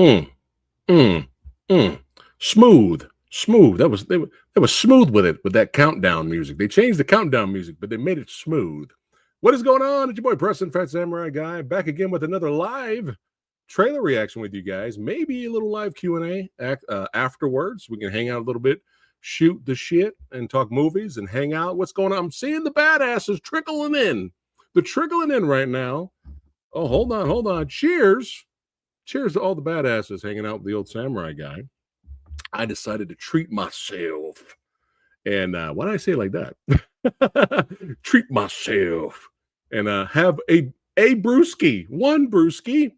Mm, mm, mm. Smooth, smooth. They were smooth with it with that countdown music. They changed the countdown music, but they made it smooth. What is going on? It's your boy Preston, Fat Samurai Guy, back again with another live trailer reaction with you guys. Maybe a little live Q&A afterwards. We can hang out a little bit, shoot the shit, and talk movies and hang out. What's going on? I'm seeing the badasses trickling in. They're trickling in right now. Oh, hold on. Cheers. Cheers to all the badasses hanging out with the old samurai guy. I decided to treat myself. And why did I say it like that? Treat myself. And have a brewski. One brewski.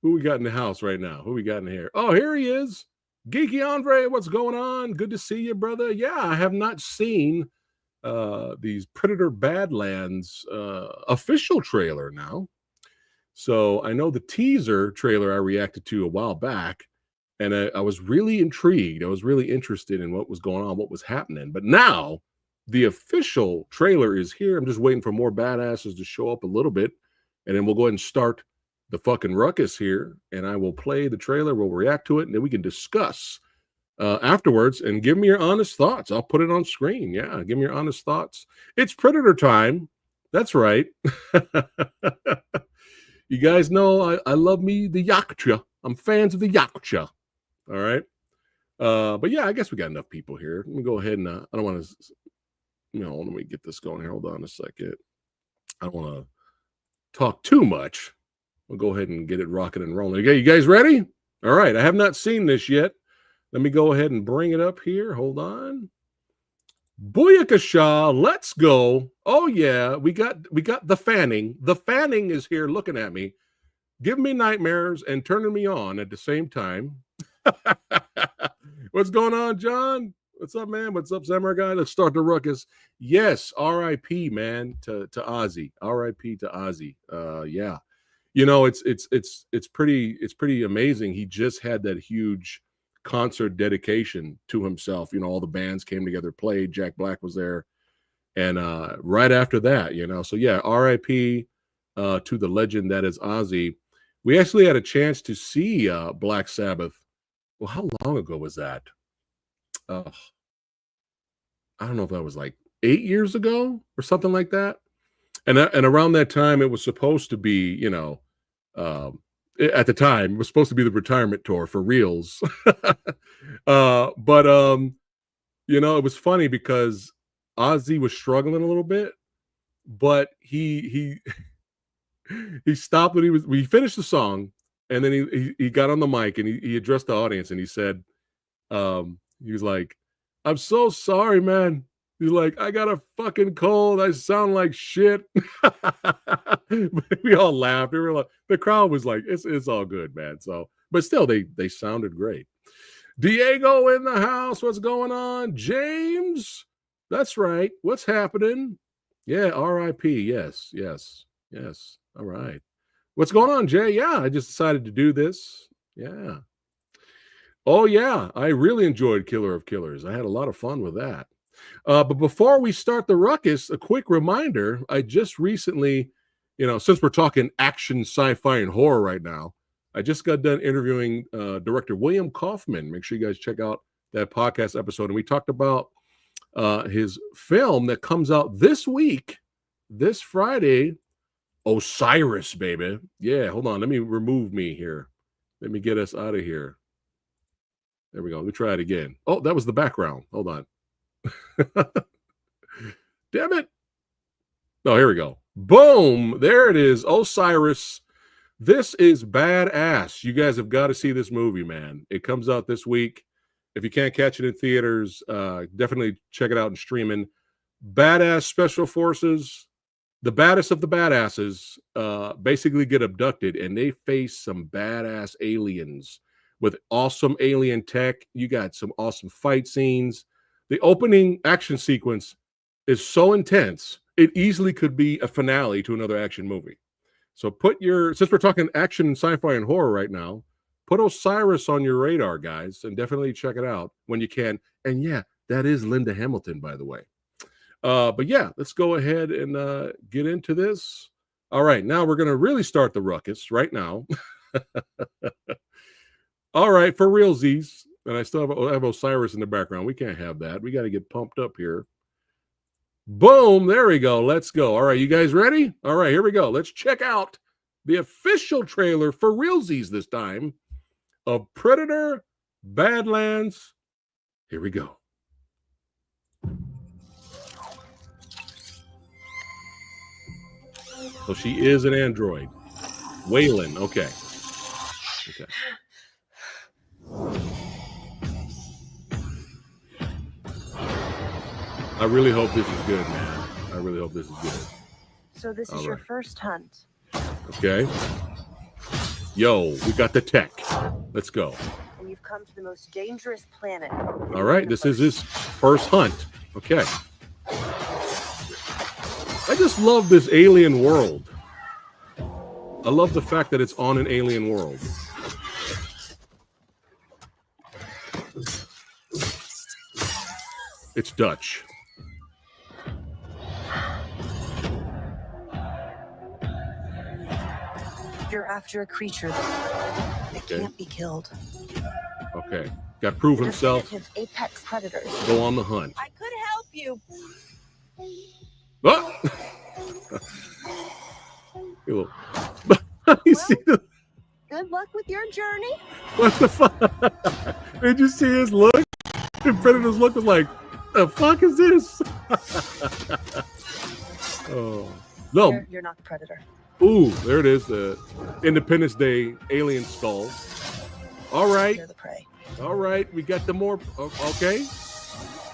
Who we got in the house right now? Who we got in here? Oh, here he is. Geeky Andre, what's going on? Good to see you, brother. Yeah, I have not seen these Predator Badlands official trailer now. So I know the teaser trailer I reacted to a while back, and I was really intrigued. I was really interested in what was going on, what was happening. But now the official trailer is here. I'm just waiting for more badasses to show up a little bit, and then we'll go ahead and start the fucking ruckus here, and I will play the trailer. We'll react to it, and then we can discuss afterwards, and give me your honest thoughts. I'll put it on screen. Yeah, give me your honest thoughts. It's Predator time. That's right. You guys know I love me the Yakuza. I'm fans of the Yakuza. All right. But yeah, I guess we got enough people here. Let me go ahead and I don't want to, let me get this going here. Hold on a second. I don't want to talk too much. We'll go ahead and get it rocking and rolling. Okay, you guys ready? All right. I have not seen this yet. Let me go ahead and bring it up here. Hold on. Booyakasha, let's go. Oh yeah, we got the fanning. The fanning is here looking at me, giving me nightmares and turning me on at the same time. What's going on, John? What's up, man? What's up, Samurai Guy? Let's start the ruckus. Yes, R.I.P. man to Ozzy. R.I.P. to Ozzy. Yeah, it's pretty amazing. He just had that huge concert dedication to himself. All the bands came together, played. Jack Black was there, and right after that, so yeah, RIP to the legend that is Ozzy. We actually had a chance to see Black Sabbath. Well, how long ago was that? I don't know if that was like 8 years ago or something like that. And around that time, it was supposed to be, at the time, it was supposed to be the retirement tour for reals. But it was funny because Ozzy was struggling a little bit, but he stopped when he finished the song, and then he got on the mic and he addressed the audience, and he said, he was like, "I'm so sorry, man." He's like, "I got a fucking cold. I sound like shit." We all laughed. We were like, the crowd was like, "It's all good, man." So, but still, they sounded great. Diego in the house. What's going on, James? That's right. What's happening? Yeah, R.I.P. Yes. All right. What's going on, Jay? Yeah, I just decided to do this. Yeah. Oh yeah, I really enjoyed Killer of Killers. I had a lot of fun with that. But before we start the ruckus, a quick reminder. I just recently, since we're talking action, sci-fi, and horror right now, I just got done interviewing director William Kaufman. Make sure you guys check out that podcast episode. And we talked about his film that comes out this week, this Friday, Osiris, baby. Yeah, hold on. Let me remove me here. Let me get us out of here. There we go. Let me try it again. Oh, that was the background. Hold on. Damn it. Oh, here we go. Boom. There it is. Osiris. This is badass. You guys have got to see this movie, man. It comes out this week. If you can't catch it in theaters, definitely check it out in streaming. Badass special forces, the baddest of the badasses, basically get abducted, and they face some badass aliens with awesome alien tech. You got some awesome fight scenes. The opening action sequence is so intense, it easily could be a finale to another action movie. So since we're talking action, sci-fi, and horror right now, put Osiris on your radar, guys, and definitely check it out when you can. And yeah, that is Linda Hamilton, by the way. But yeah, let's go ahead and get into this. All right, now we're going to really start the ruckus right now. All right, for realsies. And I still have Osiris in the background. We can't have that. We got to get pumped up here. Boom. There we go. Let's go. All right, you guys ready? All right, here we go. Let's check out the official trailer for realsies this time of Predator Badlands. Here we go. So she is an android. Waylon. Okay. Okay. I really hope this is good, man. I really hope this is good. So this is your first hunt. Okay. Yo, we got the tech. Let's go. And you've come to the most dangerous planet. All right, this is his first hunt. Okay. I just love this alien world. I love the fact that it's on an alien world. It's Dutch. You're after a creature that can't be killed. Okay. Got to prove himself. Apex predators. Go on the hunt. I could help you. Oh! You see the... Good luck with your journey. What the fuck? Did you see his look? The Predator's look was like, the fuck is this? Oh. No. You're not the Predator. Ooh, there it is. The Independence Day alien skull. All right. You're the prey. All right. We got the more. Okay.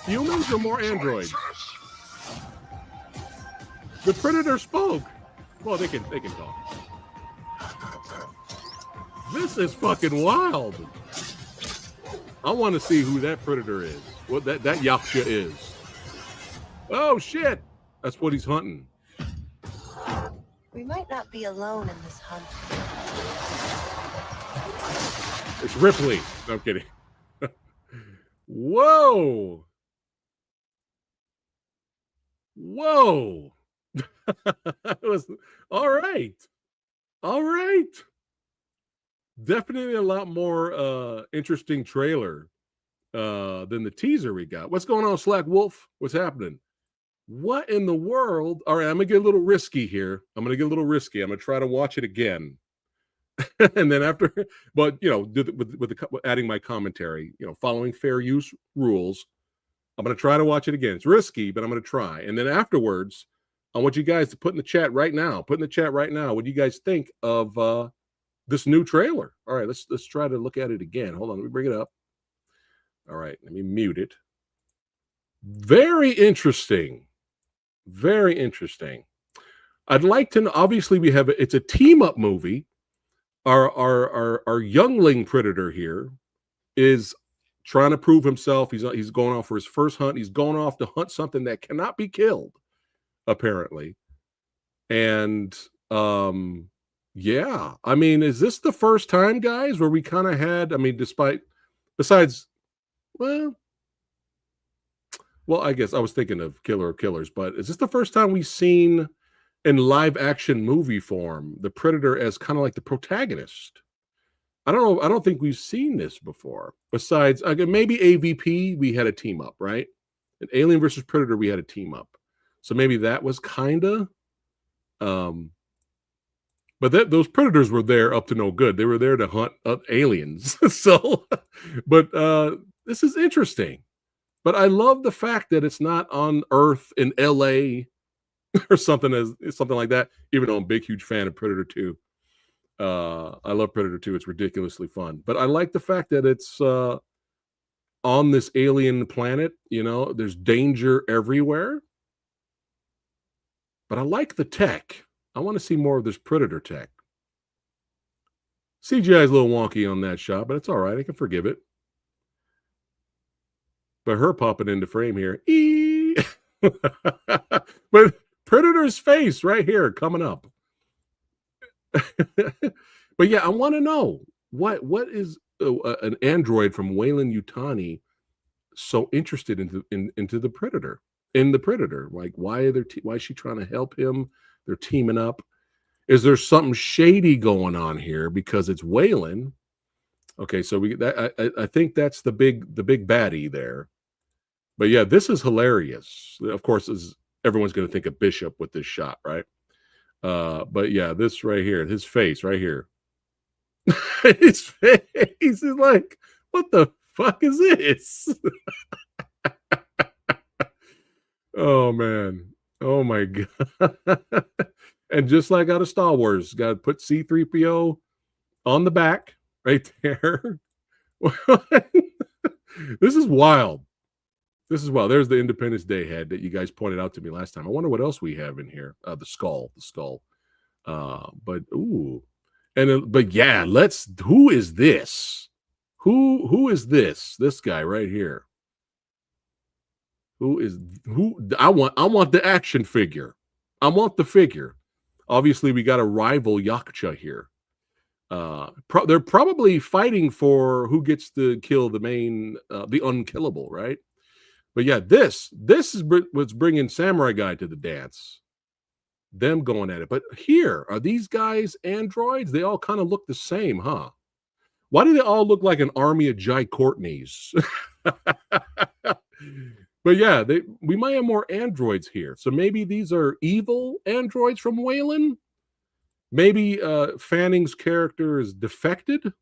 Humans or more androids? The Predator spoke. Well, they can talk. This is fucking wild. I want to see who that Predator is. What that Yaksha is. Oh shit. That's what he's hunting. We might not be alone in this hunt. It's Ripley. No, I'm kidding. Whoa. Whoa. It was all right. All right. Definitely a lot more interesting trailer than the teaser we got. What's going on, Slack Wolf? What's happening? What in the world? All right, I'm gonna get a little risky here. I'm gonna try to watch it again, and then after, but you know, with adding my commentary, you know, following fair use rules. I'm gonna try to watch it again. It's risky, but I'm gonna try. And then afterwards, I want you guys to put in the chat right now. What do you guys think of this new trailer? All right, let's try to look at it again. Hold on, let me bring it up. All right, let me mute it. Very interesting. Very interesting. I'd like to know, obviously it's a team up movie. Our youngling Predator here is trying to prove himself. He's going off for his first hunt. He's going off to hunt something that cannot be killed, apparently. And yeah, I mean, is this the first time, guys, where we kind of had, I mean, besides, well, I guess I was thinking of Killer of Killers, but is this the first time we've seen in live action movie form the Predator as kind of like the protagonist? I don't know. I don't think we've seen this before. Besides, maybe AVP, we had a team up, right? In Alien versus Predator, we had a team up. So maybe that was kind of, but those Predators were there up to no good. They were there to hunt aliens. So, but this is interesting. But I love the fact that it's not on Earth in LA or something like that, even though I'm a big, huge fan of Predator 2. I love Predator 2. It's ridiculously fun. But I like the fact that it's on this alien planet. You know, there's danger everywhere. But I like the tech. I want to see more of this Predator tech. CGI is a little wonky on that shot, but it's all right. I can forgive it. But her popping into frame here. But Predator's face right here coming up. But yeah, I want to know what is an android from Weyland-Yutani so interested into the Predator, in the Predator? Like, why is she trying to help him? They're teaming up. Is there something shady going on here because it's Waylon? Okay, so I think that's the big baddie there. But yeah, this is hilarious. Of course, everyone's going to think of Bishop with this shot, right? But yeah, this right here, his face right here. His face is like, what the fuck is this? Oh man. Oh my god. And just like out of Star Wars, got to put C3PO on the back right there. This is wild. This is wild. There's the Independence Day head that you guys pointed out to me last time. I wonder what else we have in here. The skull. But ooh. But yeah, who is this? Who is this? This guy right here. I want the action figure. I want the figure. Obviously, we got a rival Yakuza here. They're probably fighting for who gets to kill the main, the unkillable, right? But yeah, this is what's bringing Samurai Guy to the dance. Them going at it. But here, are these guys androids? They all kind of look the same, huh? Why do they all look like an army of Jai Courtneys? But yeah, we might have more androids here. So maybe these are evil androids from Wayland. Maybe Fanning's character is defected.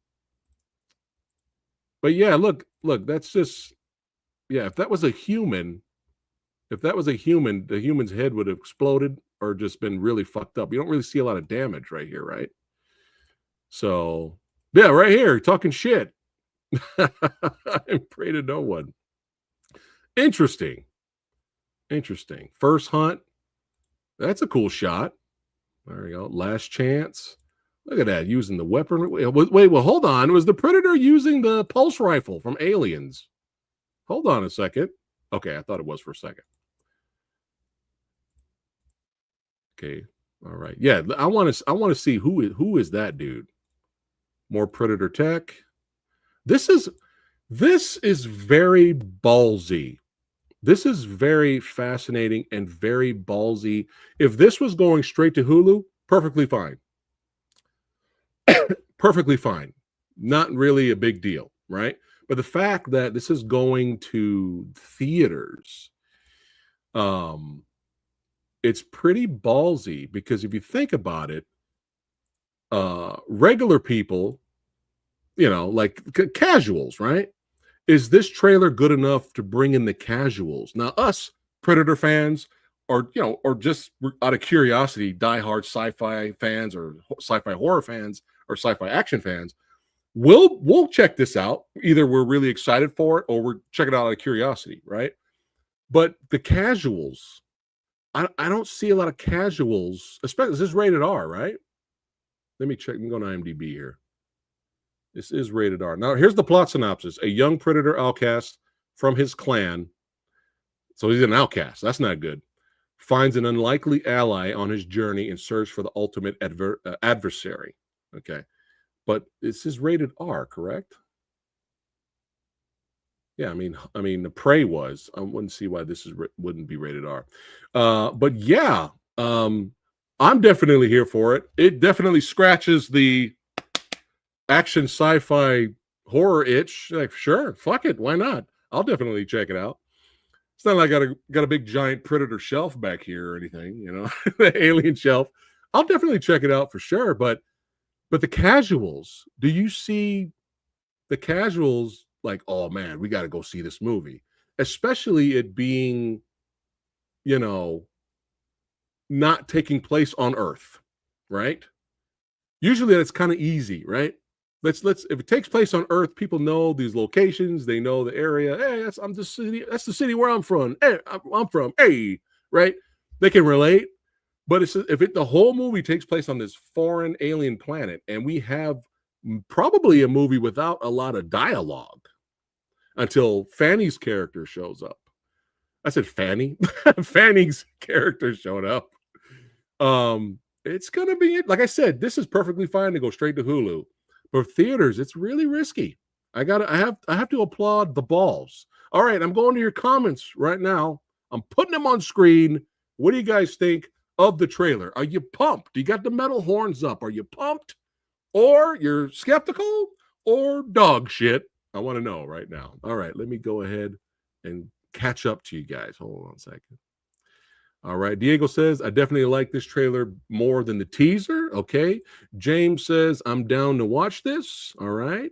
But yeah, look, that's just, yeah, if that was a human, the human's head would have exploded or just been really fucked up. You don't really see a lot of damage right here, right? So, yeah, right here, talking shit. I pray to no one. Interesting. First hunt. That's a cool shot. There we go. Last chance. Look at that, using the weapon. Wait, well, hold on. Was the Predator using the pulse rifle from Aliens? Hold on a second. Okay, I thought it was for a second. Okay. All right. Yeah, I want to see who is that dude. More Predator tech. This is very ballsy. This is very fascinating and very ballsy. If this was going straight to Hulu, perfectly fine. Perfectly fine. Not really a big deal, right? But the fact that this is going to theaters, it's pretty ballsy because if you think about it, regular people, like casuals, right? Is this trailer good enough to bring in the casuals? Now, us Predator fans, or just out of curiosity, diehard sci-fi fans, or sci-fi horror fans, or sci-fi action fans, we'll check this out. Either we're really excited for it, or we're checking it out of curiosity, right? But the casuals, I don't see a lot of casuals, especially this is rated R, right? Let me check. I'm going to IMDb here. This is rated R. Now, here's the plot synopsis. A young Predator outcast from his clan, so he's an outcast. That's not good. Finds an unlikely ally on his journey in search for the ultimate adversary. Okay. But this is rated R, correct? Yeah, I mean, the Prey was. I wouldn't see why this wouldn't be rated R. But yeah, I'm definitely here for it. It definitely scratches the action sci-fi horror itch. Like, sure, fuck it, why not? I'll definitely check it out. It's not like I got a big giant Predator shelf back here or anything, the alien shelf. I'll definitely check it out for sure. But the casuals, do you see the casuals like, oh man, we got to go see this movie, especially it being, not taking place on Earth, right? Usually that's kind of easy, right? Let's if it takes place on Earth, people know these locations, they know the area. Hey, that's the city where I'm from. Hey, I'm from. Hey, right? They can relate. But if the whole movie takes place on this foreign alien planet, and we have probably a movie without a lot of dialogue until Fanny's character shows up. I said Fanny. Fanny's character showed up. It's gonna be, like I said, this is perfectly fine to go straight to Hulu. But theaters, it's really risky. I have to applaud the balls. All right, I'm going to your comments right now. I'm putting them on screen. What do you guys think of the trailer? Are you pumped? You got the metal horns up. Are you pumped? Or you're skeptical? or dog shit? I want to know right now. All right, let me go ahead and catch up to you guys. Hold on a second. All right, Diego says, I definitely like this trailer more than the teaser. Okay. James says, I'm down to watch this. All right.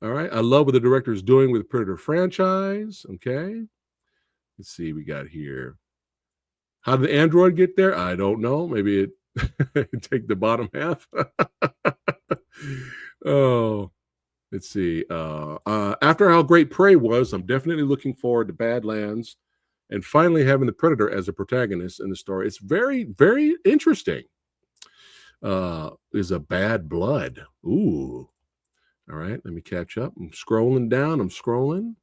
All right. I love what the director is doing with Predator franchise. Okay. Let's see, we got here. How did the Android get there? I don't know. Maybe it take the bottom half. Oh, let's see. After how great Prey was, I'm definitely looking forward to Badlands and finally having the Predator as a protagonist in the story. It's very, very interesting. Is a Bad Blood. Ooh. All right, let me catch up. I'm scrolling down. I'm scrolling.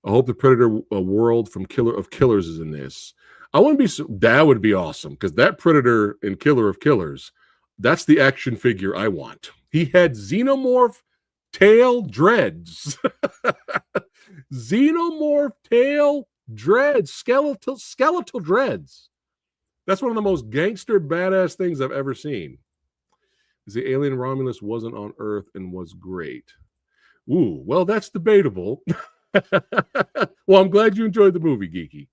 I hope the Predator world from Killer of Killers is in this. I want to be, that would be awesome because that Predator in Killer of Killers, that's the action figure I want. He had xenomorph tail dreads. Xenomorph tail dreads, skeletal dreads. That's one of the most gangster badass things I've ever seen. The alien Romulus wasn't on Earth and was great. Ooh, well, that's debatable. Well, I'm glad you enjoyed the movie, Geeky.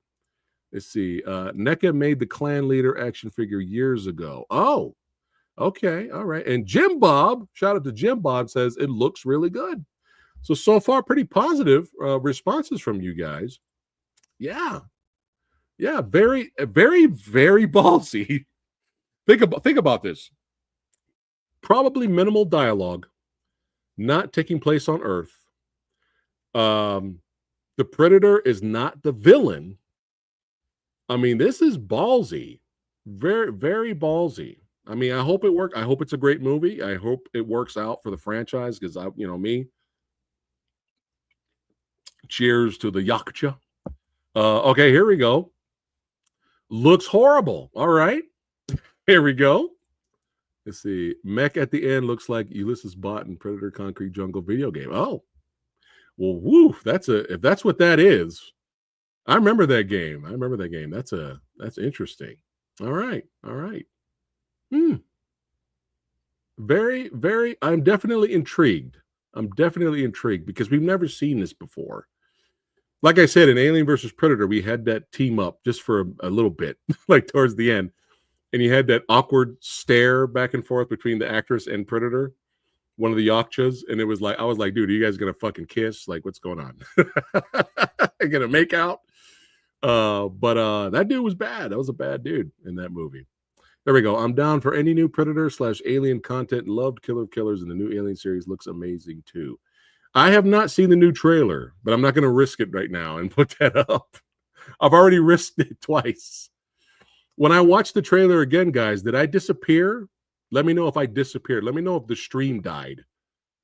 Let's see. NECA made the clan leader action figure years ago. Oh, okay. All right. And Jim Bob, shout out to Jim Bob, says it looks really good. So far, pretty positive responses from you guys. Yeah. Yeah. Very, very, very ballsy. Think about this. Probably minimal dialogue, not taking place on Earth. The Predator is not the villain. I mean, this is ballsy. Very, very ballsy. I mean, I hope it works. I hope it's a great movie. I hope it works out for the franchise because me. Cheers to the Yakuza. Okay, here we go. Looks horrible. All right. Here we go. Let's see. Mech at the end looks like Ulysses Bot in Predator Concrete Jungle video game. Oh. Well, woo, if that's what that is. I remember that game. That's interesting. All right. All right. Very, very, I'm definitely intrigued. Because we've never seen this before. Like I said, in Alien versus Predator, we had that team up just for a little bit, like towards the end. And you had that awkward stare back and forth between the actress and Predator, one of the Yakchas. And it was like, I was like, dude, are you guys going to fucking kiss? Like, what's going on? Going to make out? But that dude was bad. That was a bad dude in that movie. There we go. I'm down for any new Predator/Alien content. Loved Killer of Killers, and the new Alien series looks amazing too. I have not seen the new trailer, but I'm not going to risk it right now and put that up. I've already risked it twice. When I watch the trailer again, guys, did I disappear? Let me know if I disappeared. Let me know if the stream died.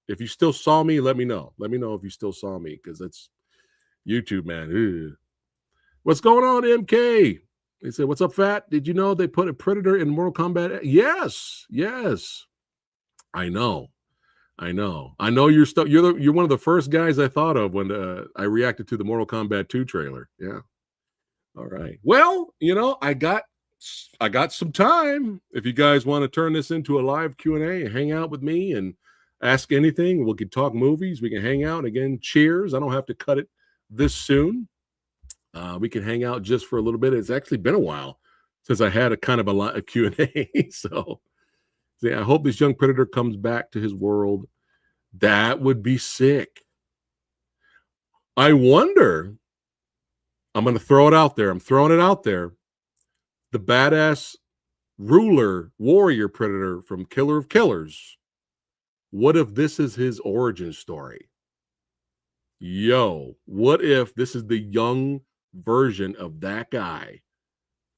If you still saw me, let me know. Let me know if you still saw me because it's YouTube, man. Ugh. What's going on, MK? They said, what's up, Phat? Did you know they put a Predator in Mortal Kombat? Yes. I know. You're one of the first guys I thought of when I reacted to the Mortal Kombat 2 trailer. Yeah. All right. Well, I got some time. If you guys want to turn this into a live Q&A and hang out with me and ask anything, we can talk movies. We can hang out again. Cheers. I don't have to cut it this soon. We can hang out just for a little bit. It's actually been a while since I had a kind of a Q&A. So I hope this young Predator comes back to his world. That would be sick. I wonder, I'm going to throw it out there. I'm throwing it out there. The badass ruler, warrior Predator from Killer of Killers. What if this is his origin story? Yo, what if this is the young version of that guy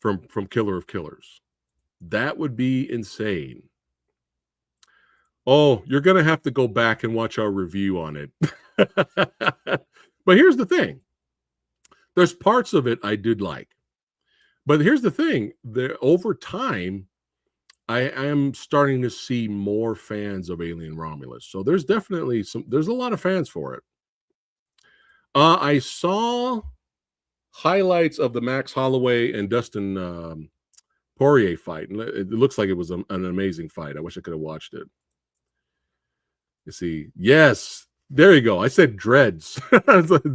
from Killer of Killers? That would be insane. Oh, you're going to have to go back and watch our review on it. But here's the thing. There's parts of it I did like. But here's the thing. Over time, I am starting to see more fans of Alien Romulus. So there's definitely there's a lot of fans for it. I saw highlights of the Max Holloway and Dustin Poirier fight. And it looks like it was an amazing fight. I wish I could have watched it. Let's see. Yes, there you go. I said dreads.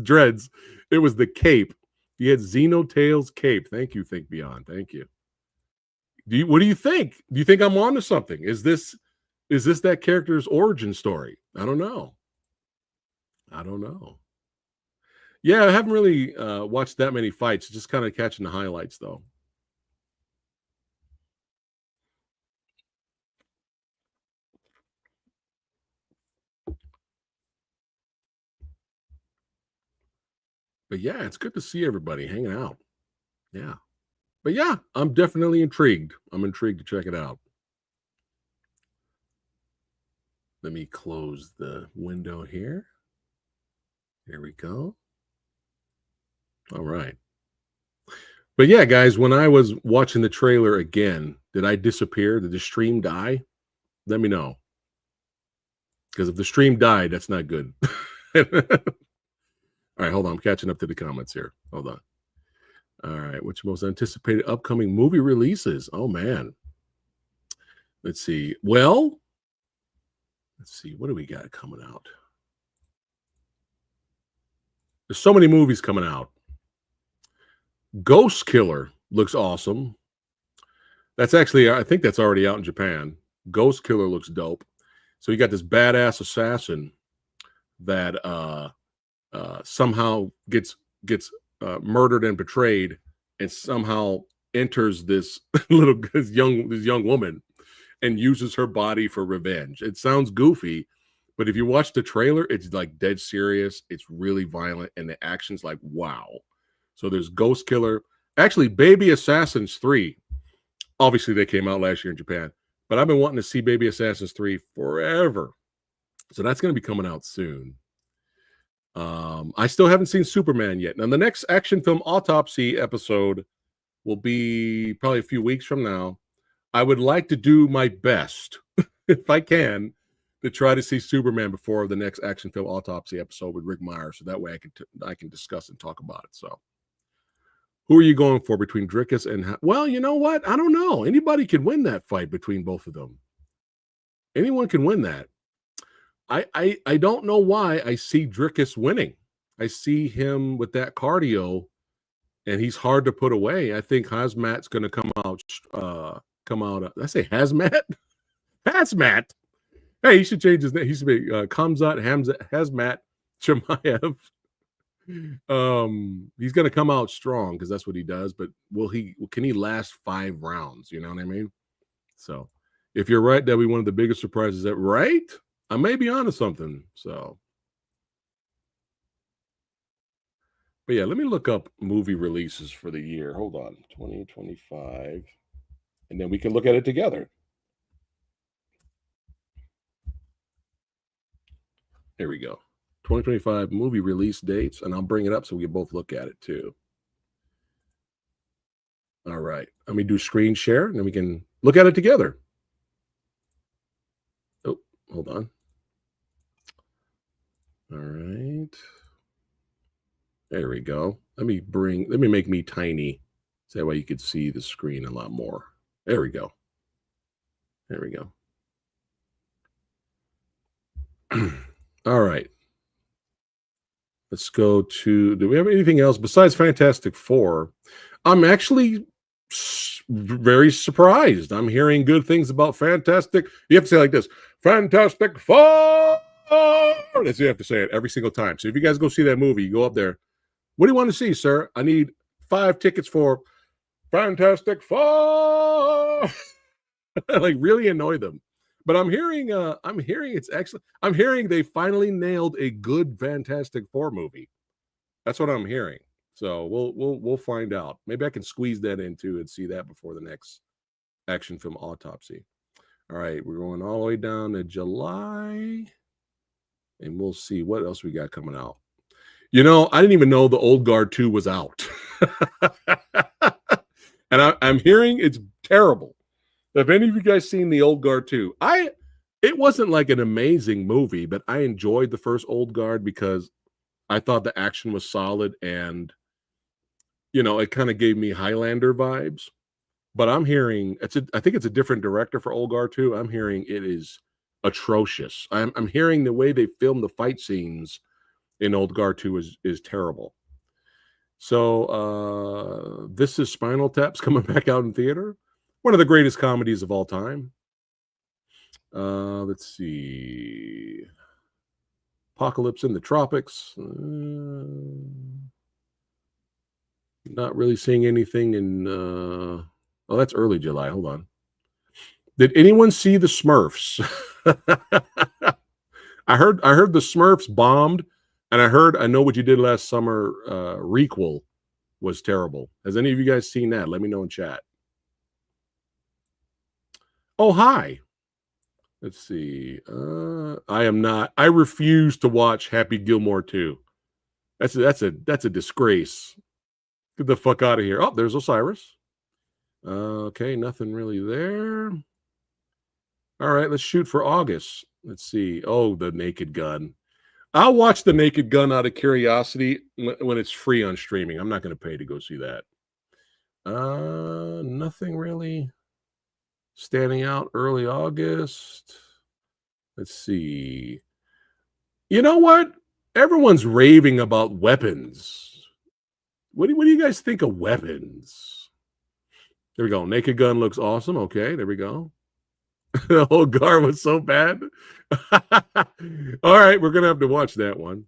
Dreads. It was the cape. He had Xenotail's cape. Thank you, Think Beyond. Thank you. What do you think? Do you think I'm onto something? Is this that character's origin story? I don't know. I don't know. Yeah, I haven't really watched that many fights. Just kind of catching the highlights, though. But yeah, it's good to see everybody hanging out. Yeah. But yeah, I'm definitely intrigued. I'm intrigued to check it out. Let me close the window here. There we go. All right. But yeah, guys, when I was watching the trailer again, did I disappear? Did the stream die? Let me know. Because if the stream died, that's not good. All right, hold on. I'm catching up to the comments here. Hold on. All right, which most anticipated upcoming movie releases? Oh, man. Let's see. Well, let's see. What do we got coming out? There's so many movies coming out. Ghost Killer looks awesome. That's actually, I think that's already out in Japan. Ghost Killer looks dope. So you got this badass assassin that somehow gets murdered and betrayed, and somehow enters this this young woman and uses her body for revenge. It sounds goofy, but if you watch the trailer, it's like dead serious. It's really violent, and the action's like wow. So there's Ghost Killer. Actually, Baby Assassins 3. Obviously, they came out last year in Japan, but I've been wanting to see Baby Assassins 3 forever. So that's going to be coming out soon. I still haven't seen Superman yet. Now, the next action film autopsy episode will be probably a few weeks from now. I would like to do my best, if I can, to try to see Superman before the next action film autopsy episode with Rick Meyer, so that way I can discuss and talk about it. So, who are you going for between Drickus and? Well, you know what? I don't know. Anybody could win that fight between both of them. Anyone can win that. I don't know why I see Drickus winning. I see him with that cardio, and he's hard to put away. I think Hazmat's going to come out. Did I say Hazmat? Hazmat. Hey, he should change his name. He should be Kamzat Hazmat Chimaev. He's going to come out strong because that's what he does. But can he last 5 rounds? You know what I mean? So, if you're right, that'll be one of the biggest surprises. That right? I may be onto something. So, but yeah, let me look up movie releases for the year. Hold on, 2025, and then we can look at it together. There we go. 2025 movie release dates, and I'll bring it up so we can both look at it too. All right, let me do screen share, and then we can look at it together. Oh, hold on. All right. There we go. Let me make me tiny. So that way you could see the screen a lot more. There we go. There we go. All right. Let's go to, do we have anything else besides Fantastic Four? I'm actually very surprised. I'm hearing good things about Fantastic. You have to say it like this, Fantastic Four. That's you have to say it every single time. So if you guys go see that movie, you go up there. What do you want to see, sir? I need 5 tickets for Fantastic Four. Like really annoy them. But I'm hearing they finally nailed a good Fantastic Four movie. That's what I'm hearing. So we'll find out. Maybe I can squeeze that in too and see that before the next action film autopsy. All right, we're going all the way down to July, and we'll see what else we got coming out. You know, I didn't even know the Old Guard 2 was out. And I'm hearing it's terrible. Have any of you guys seen the Old Guard 2? It wasn't like an amazing movie, but I enjoyed the first Old Guard because I thought the action was solid, and you know, it kind of gave me Highlander vibes. But I'm hearing I think it's a different director for Old Guard 2. I'm hearing it is atrocious. I'm hearing the way they film the fight scenes in Old Guard 2 is terrible. So this is Spinal Tap's coming back out in theater. One of the greatest comedies of all time. Let's see. Apocalypse in the Tropics. Not really seeing anything in oh, that's early July. Hold on. Did anyone see the Smurfs? I heard the Smurfs bombed, and I Know What You Did Last Summer requel was terrible. Has any of you guys seen that? Let me know in chat. Oh, hi. Let's see. I am not. I refuse to watch Happy Gilmore 2. That's a disgrace. Get the fuck out of here. Oh, there's Osiris. Okay, nothing really there. All right, let's shoot for August. Let's see. Oh, The Naked Gun. I'll watch The Naked Gun out of curiosity when it's free on streaming. I'm not going to pay to go see that. Nothing really standing out early August. Let's see. You know what? Everyone's raving about Weapons. What do you guys think of Weapons? There we go. Naked Gun looks awesome. Okay, there we go. The whole Gar was so bad. All right, we're gonna have to watch that one.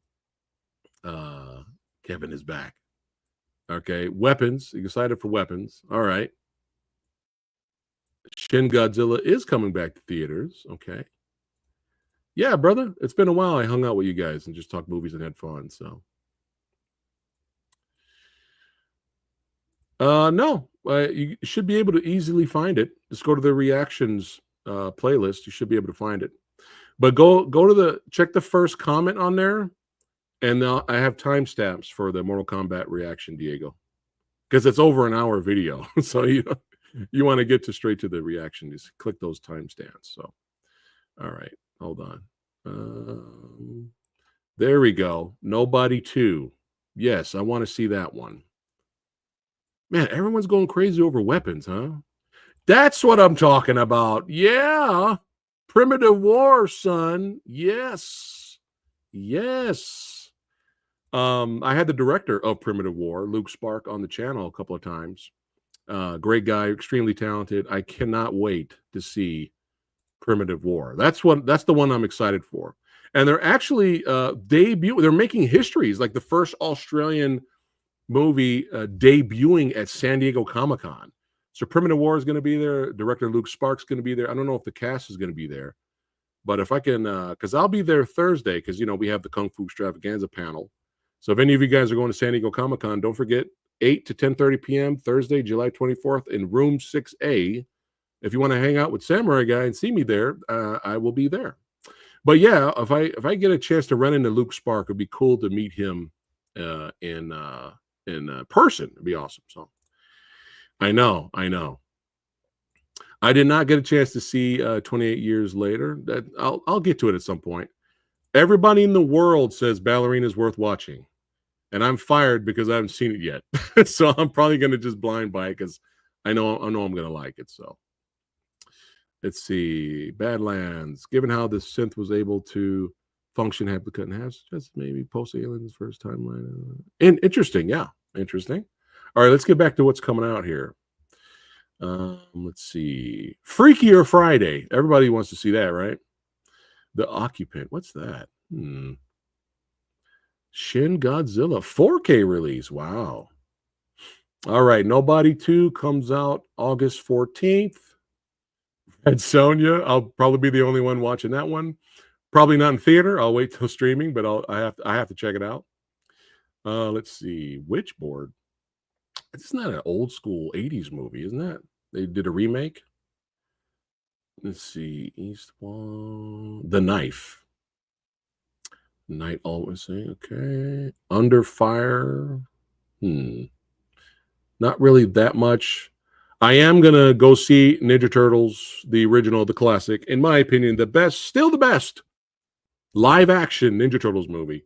Kevin is back. Okay, Weapons. You excited for Weapons? All right. Shin Godzilla is coming back to theaters. Okay. Yeah, brother. It's been a while. I hung out with you guys and just talked movies and had fun. So, no, you should be able to easily find it. Just go to the reactions playlist. You should be able to find it. But go to check the first comment on there, and I have timestamps for the Mortal Kombat reaction, Diego, because it's over an hour video. So you want to get straight to the reaction. Just click those timestamps. So, all right, hold on. There we go. Nobody 2. Yes, I want to see that one. Man, everyone's going crazy over Weapons, huh? That's what I'm talking about. Yeah. Primitive War, son. Yes. Yes. I had the director of Primitive War, Luke Spark, on the channel a couple of times. Great guy, extremely talented. I cannot wait to see Primitive War. That's the one I'm excited for. And they're actually they're making histories, like the first Australian movie debuting at San Diego Comic-Con. So Primitive War is going to be there. Director Luke Spark's going to be there. I don't know if the cast is going to be there, but if I can, because I'll be there Thursday, because we have the Kung Fu Extravaganza panel. So if any of you guys are going to San Diego Comic-Con, don't forget 8 to 10:30 p.m. Thursday, July 24th in room 6A. If you want to hang out with Samurai Guy and see me there, I will be there. But yeah, if I get a chance to run into Luke Spark, it'd be cool to meet him in person. It'd be awesome. So I know. I did not get a chance to see 28 Years Later. That I'll get to it at some point. Everybody in the world says Ballerina is worth watching, and I'm fired because I haven't seen it yet. So I'm probably going to just blind buy it because I know I'm going to like it. So let's see. Badlands. Given how the synth was able to function, have to cut in half, just maybe post Aliens first timeline. Interesting. Yeah. Interesting. All right, let's get back to what's coming out here. Let's see. Freakier Friday. Everybody wants to see that, right? The Occupant. What's that? Shin Godzilla 4K release. Wow. All right. Nobody 2 comes out August 14th. And Sonia, I'll probably be the only one watching that one. Probably not in theater. I'll wait till streaming, but I have to check it out. Let's see. Witchboard. It's not an old school 80s movie, isn't that? They did a remake. Let's see. East Wall. The Knife. Night Always Say. Okay. Under Fire. Not really that much. I am going to go see Ninja Turtles, the original, the classic. In my opinion, still the best live action Ninja Turtles movie.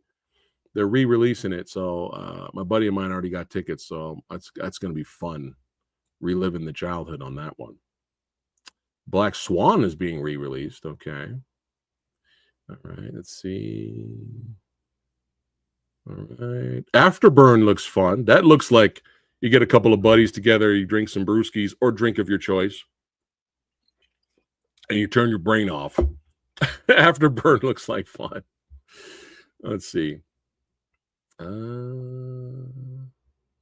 They're re-releasing it, so my buddy of mine already got tickets, so that's going to be fun, reliving the childhood on that one. Black Swan is being re-released. Okay. All right, let's see. All right. Afterburn looks fun. That looks like you get a couple of buddies together, you drink some brewskis or drink of your choice, and you turn your brain off. Afterburn looks like fun. Let's see. All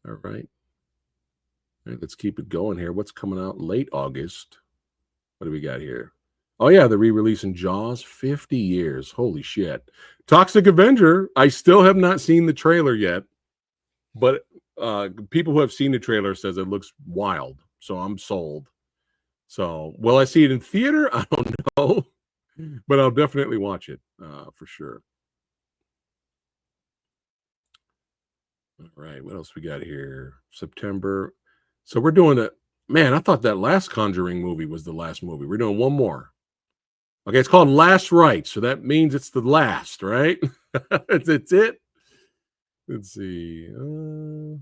right. All right, let's keep it going here. What's coming out late August? What do we got here? Oh, yeah, they're re-releasing Jaws 50 years. Holy shit. Toxic Avenger. I still have not seen the trailer yet, but people who have seen the trailer says it looks wild. So I'm sold. So will I see it in theater? I don't know, but I'll definitely watch it for sure. All right, what else we got here? September. So we're doing it. Man, I thought that last Conjuring movie was the last movie. We're doing one more. Okay, it's called Last Rites, so that means it's the last, right? It's it. Let's see. All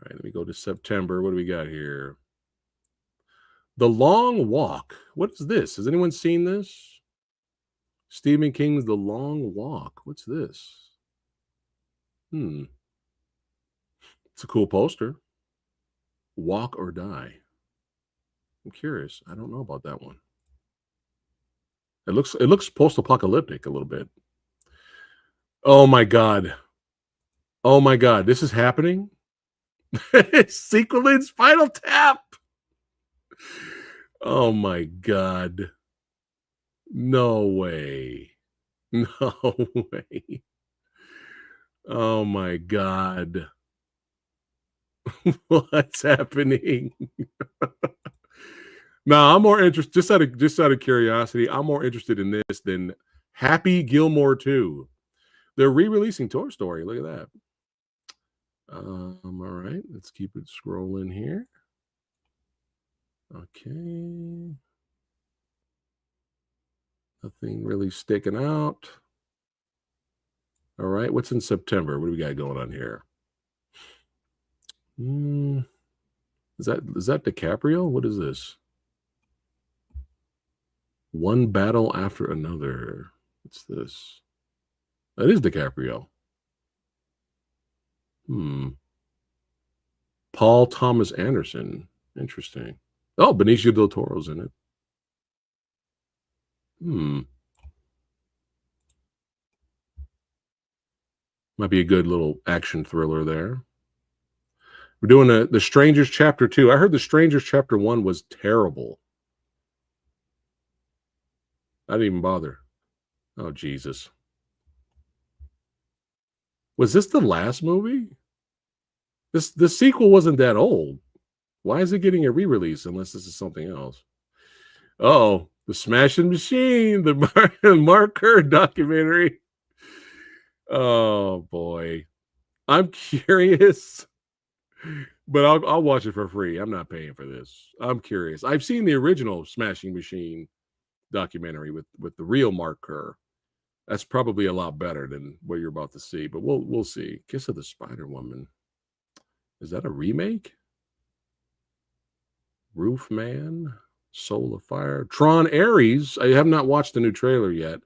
right, let me go to September. What do we got here? The Long Walk. What is this? Has anyone seen this? Stephen King's The Long Walk. What's this? It's a cool poster. Walk or Die. I'm curious. I don't know about that one. It looks post-apocalyptic a little bit. Oh my god. Oh my god. This is happening? Sequel in Spinal Tap. Oh my god. No way. No way. Oh my god. What's happening? No, I'm more interested just out of curiosity. I'm more interested in this than Happy Gilmore 2. They're re-releasing Toy Story. Look at that. All right, let's keep it scrolling here. Okay. Nothing really sticking out. All right, what's in September? What do we got going on here? Is that DiCaprio? What is this? One Battle After Another. What's this? That is DiCaprio. Paul Thomas Anderson. Interesting. Oh, Benicio del Toro's in it. Might be a good little action thriller there. We're doing The Strangers Chapter 2. I heard The Strangers Chapter 1 was terrible. I didn't even bother. Oh, Jesus. Was this the last movie? The sequel wasn't that old. Why is it getting a re-release unless this is something else? Oh, The Smashing Machine, the Mark Kerr documentary. Oh boy, I'm curious, but I'll watch it for free. I'm not paying for this. I'm curious. I've seen the original Smashing Machine documentary with the real Mark Kerr. That's probably a lot better than what you're about to see, but we'll see. Kiss of the Spider Woman. Is that a remake? Roof Man, Soul of Fire, Tron Ares. I have not watched the new trailer yet,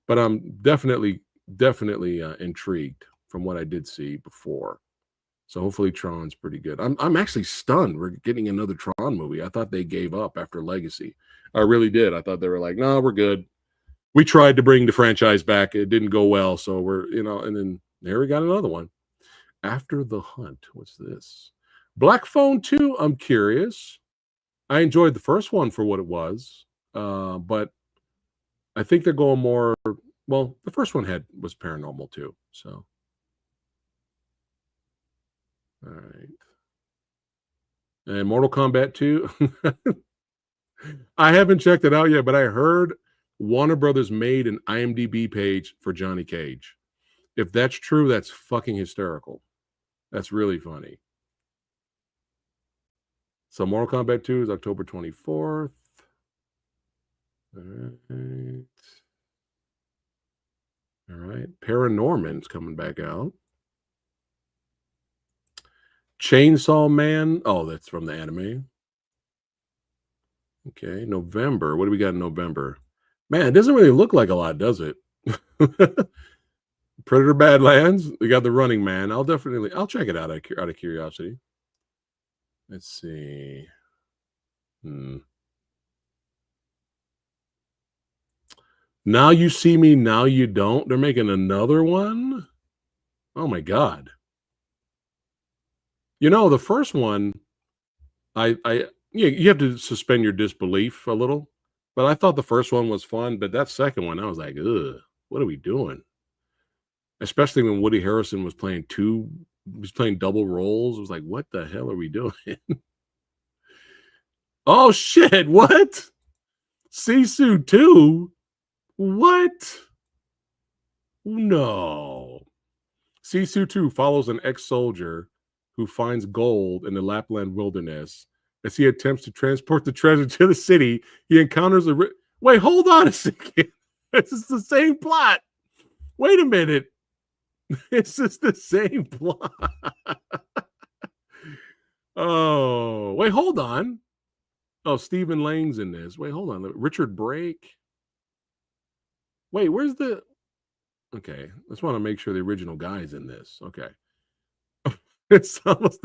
but I'm definitely intrigued from what I did see before. So hopefully Tron's pretty good. I'm actually stunned we're getting another Tron movie. I thought they gave up after Legacy. I really did. I thought they were like, no, we're good. We tried to bring the franchise back. It didn't go well. So we're, and then there we got another one. After the Hunt. What's this? Black Phone 2. I'm curious. I enjoyed the first one for what it was. But I think they're going more. Well, the first one was paranormal too. So, all right. And Mortal Kombat 2. I haven't checked it out yet, but I heard Warner Brothers made an IMDb page for Johnny Cage. If that's true, that's fucking hysterical. That's really funny. So Mortal Kombat 2 is October 24th. All right. All right. Paranorman's coming back out. Chainsaw Man. Oh, that's from the anime. Okay, November. What do we got in November? Man, it doesn't really look like a lot, does it? Predator Badlands. We got the Running Man. I'll check it out out of curiosity. Let's see. Now You See Me, Now You Don't. They're making another one. Oh my God. The first one, you have to suspend your disbelief a little, but I thought the first one was fun. But that second one, I was like, ugh, what are we doing? Especially when Woody Harrelson was playing double roles. I was like, what the hell are we doing? Oh shit! What? Sisu 2? What? No. Sisu 2 follows an ex-soldier who finds gold in the Lapland wilderness. As he attempts to transport the treasure to the city, he encounters Wait, hold on a second. This is the same plot. Wait a minute. It's just the same plot. Oh, wait, hold on. Oh, Stephen Lang's in this. Wait, hold on. Richard Brake. Wait, where's the... Okay, just want to make sure the original guy's in this. Okay. It's almost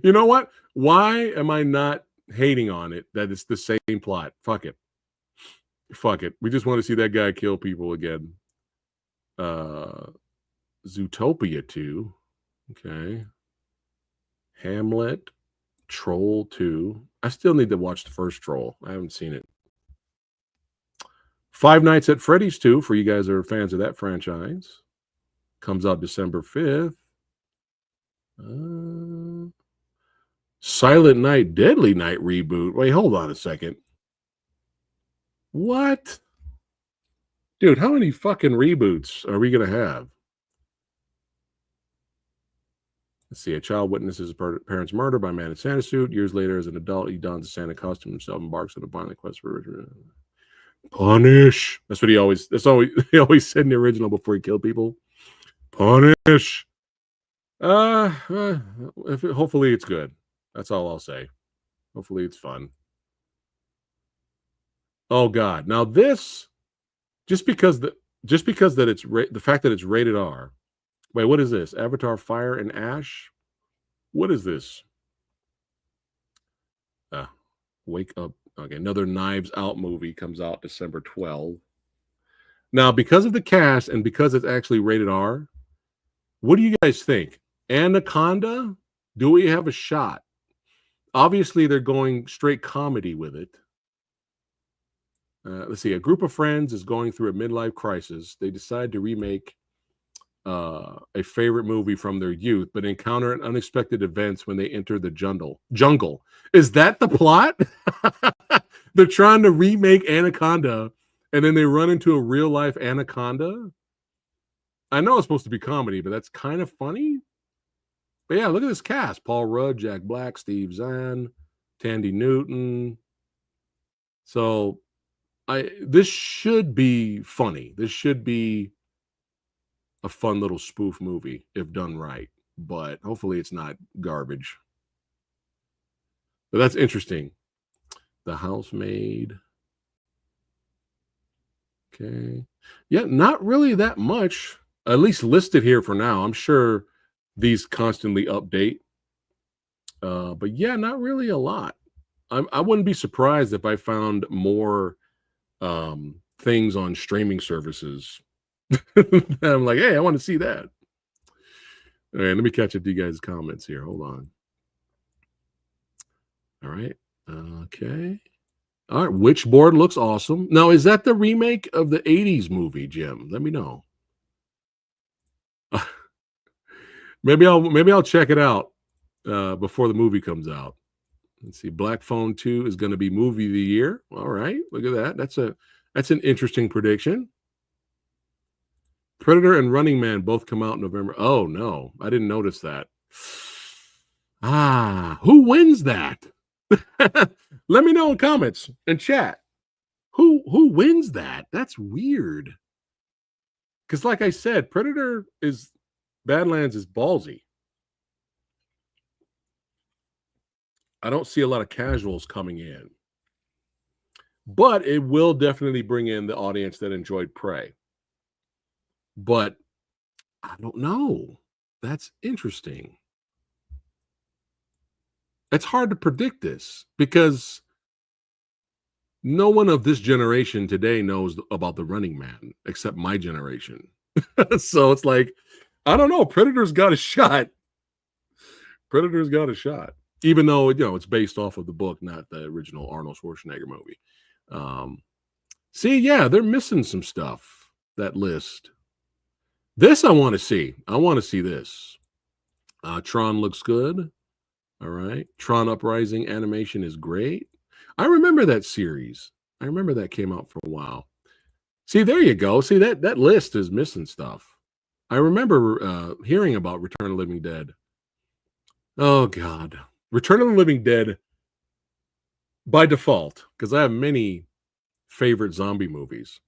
you know what? Why am I not hating on it that it's the same plot? Fuck it. Fuck it. We just want to see that guy kill people again. Zootopia 2. Okay. Hamlet. Troll 2. I still need to watch the first Troll. I haven't seen it. Five Nights at Freddy's 2, for you guys that are fans of that franchise. Comes out December 5th. Silent Night, Deadly Night reboot. Wait, hold on a second. What? Dude, how many fucking reboots are we going to have? Let's see. A child witnesses a parent's murder by a man in Santa suit. Years later, as an adult, he dons a Santa costume himself and embarks on a violent quest for punish. That's what he always said in the original before he killed people. Punish. Hopefully it's good. That's all I'll say. Hopefully it's fun. Oh God! Now this, just because that it's the fact that it's rated R. Wait, what is this? Avatar: Fire and Ash. What is this? Wake Up. Okay, another Knives Out movie comes out December 12th. Now, because of the cast and because it's actually rated R, what do you guys think? Anaconda? Do we have a shot? Obviously, they're going straight comedy with it. Let's see. A group of friends is going through a midlife crisis. They decide to remake a favorite movie from their youth, but encounter unexpected events when they enter the jungle. Is that the plot? They're trying to remake Anaconda, and then they run into a real life anaconda. I know it's supposed to be comedy, but that's kind of funny. But yeah, look at this cast: Paul Rudd, Jack Black, Steve Zahn, Tandy Newton. So this should be funny. This should be a fun little spoof movie if done right, but hopefully it's not garbage. But that's interesting. The Housemaid. Okay. Yeah, not really that much, at least listed here for now. I'm sure these constantly update. But yeah, not really a lot. I wouldn't be surprised if I found more things on streaming services. I'm like, hey, I want to see that. All right, let me catch up to you guys' comments here. Hold on. All right. Okay. All right. Witchboard looks awesome. Now, is that the remake of the 80s movie, Jim? Let me know. Maybe I'll check it out before the movie comes out. Let's see. Black Phone 2 is going to be movie of the year. All right. Look at that. That's an interesting prediction. Predator and Running Man both come out in November. Oh no, I didn't notice that. Who wins that? Let me know in comments and chat. Who wins that? That's weird. Because like I said, Badlands is ballsy. I don't see a lot of casuals coming in. But it will definitely bring in the audience that enjoyed Prey. But I don't know. That's interesting. It's hard to predict this because no one of this generation today knows about the Running Man except my generation. So it's like, I don't know. Predator's got a shot. Predator's got a shot. Even though, it's based off of the book, not the original Arnold Schwarzenegger movie. See, yeah, they're missing some stuff, that list. This I want to see. I want to see this. Tron looks good. All right. Tron Uprising animation is great. I remember that series. I remember that came out for a while. See, there you go. See, that list is missing stuff. I remember hearing about Return of the Living Dead. Oh, God. Return of the Living Dead, by default, because I have many favorite zombie movies,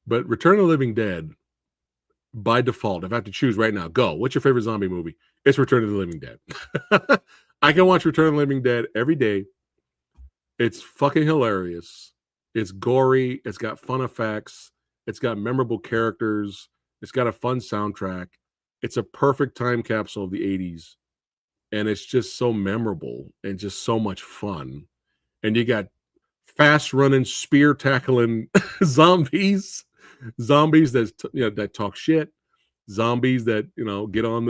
but Return of the Living Dead, by default, if I have to choose right now, go. What's your favorite zombie movie? It's Return of the Living Dead. I can watch Return of the Living Dead every day. It's fucking hilarious. It's gory. It's got fun effects. It's got memorable characters. It's got a fun soundtrack. It's a perfect time capsule of the 80s. And it's just so memorable and just so much fun. And you got fast running, spear tackling zombies that talk shit, zombies that get on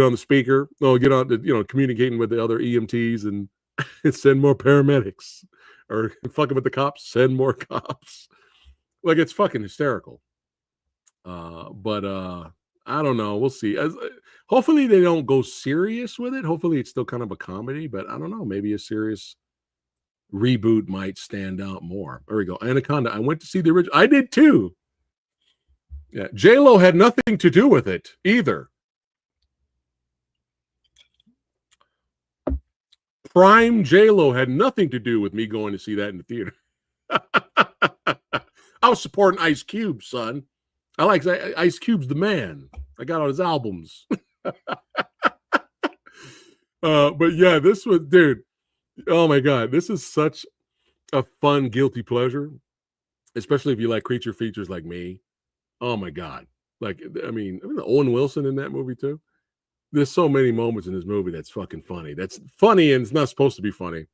the speaker, communicating with the other EMTs and send more paramedics, or fucking with the cops, send more cops. Like, it's fucking hysterical. But I don't know. We'll see. Hopefully they don't go serious with it. Hopefully it's still kind of a comedy, but I don't know. Maybe a serious reboot might stand out more. There we go. Anaconda. I went to see the original. I did too. Yeah. J-Lo had nothing to do with it either. Prime J-Lo had nothing to do with me going to see that in the theater. I was supporting Ice Cube, son. I like Ice Cube's the man. I got all his albums. But yeah, this was, dude. Oh my God, this is such a fun guilty pleasure, especially if you like creature features like me. Oh my God. Like, I mean Owen Wilson in that movie too. There's so many moments in this movie that's fucking funny. That's funny, and it's not supposed to be funny.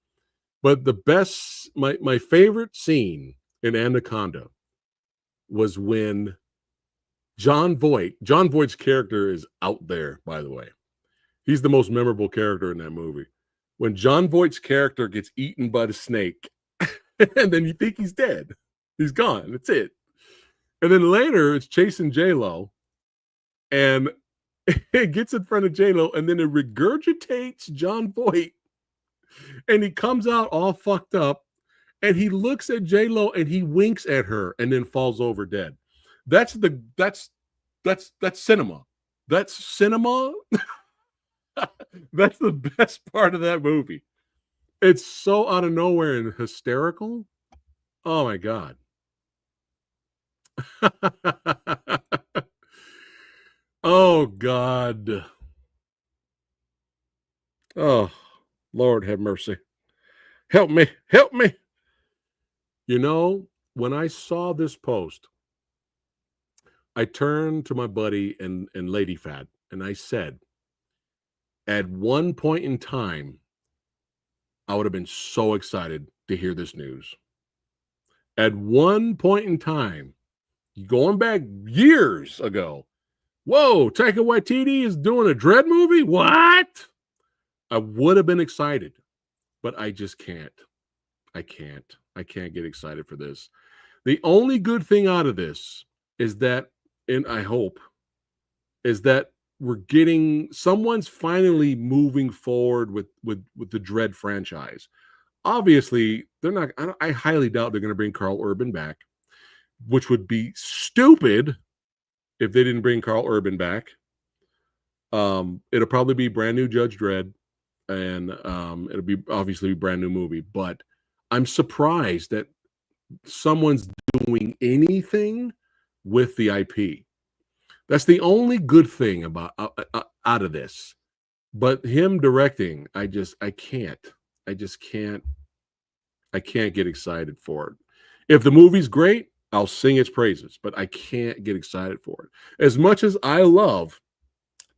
But the best, my favorite scene in Anaconda was when John Voight's character is out there, by the way. He's the most memorable character in that movie. When John Voight's character gets eaten by the snake, and then you think he's dead. He's gone. That's it. And then later, it's chasing J-Lo, and it gets in front of J-Lo, and then it regurgitates John Voight, and he comes out all fucked up, and he looks at J-Lo, and he winks at her, and then falls over dead. That's cinema. That's cinema. That's the best part of that movie. It's so out of nowhere and hysterical. Oh my God. Oh God. Oh, Lord have mercy. Help me. Help me. When I saw this post, I turned to my buddy and Lady Phat, and I said, at one point in time, I would have been so excited to hear this news. At one point in time, going back years ago, whoa, Taika Waititi is doing a Dredd movie? What? I would have been excited, but I just can't. I can't get excited for this. The only good thing out of this is that, and I hope, is that someone's finally moving forward with the Dredd franchise. Obviously, they're not. I highly doubt they're going to bring Karl Urban back, which would be stupid if they didn't bring Karl Urban back. It'll probably be brand new Judge Dredd, and it'll be obviously a brand new movie. But I'm surprised that someone's doing anything with the IP. That's the only good thing about out of this. But him directing, I can't I can't get excited for it. If the movie's great, I'll sing its praises, but I can't get excited for it. As much as I love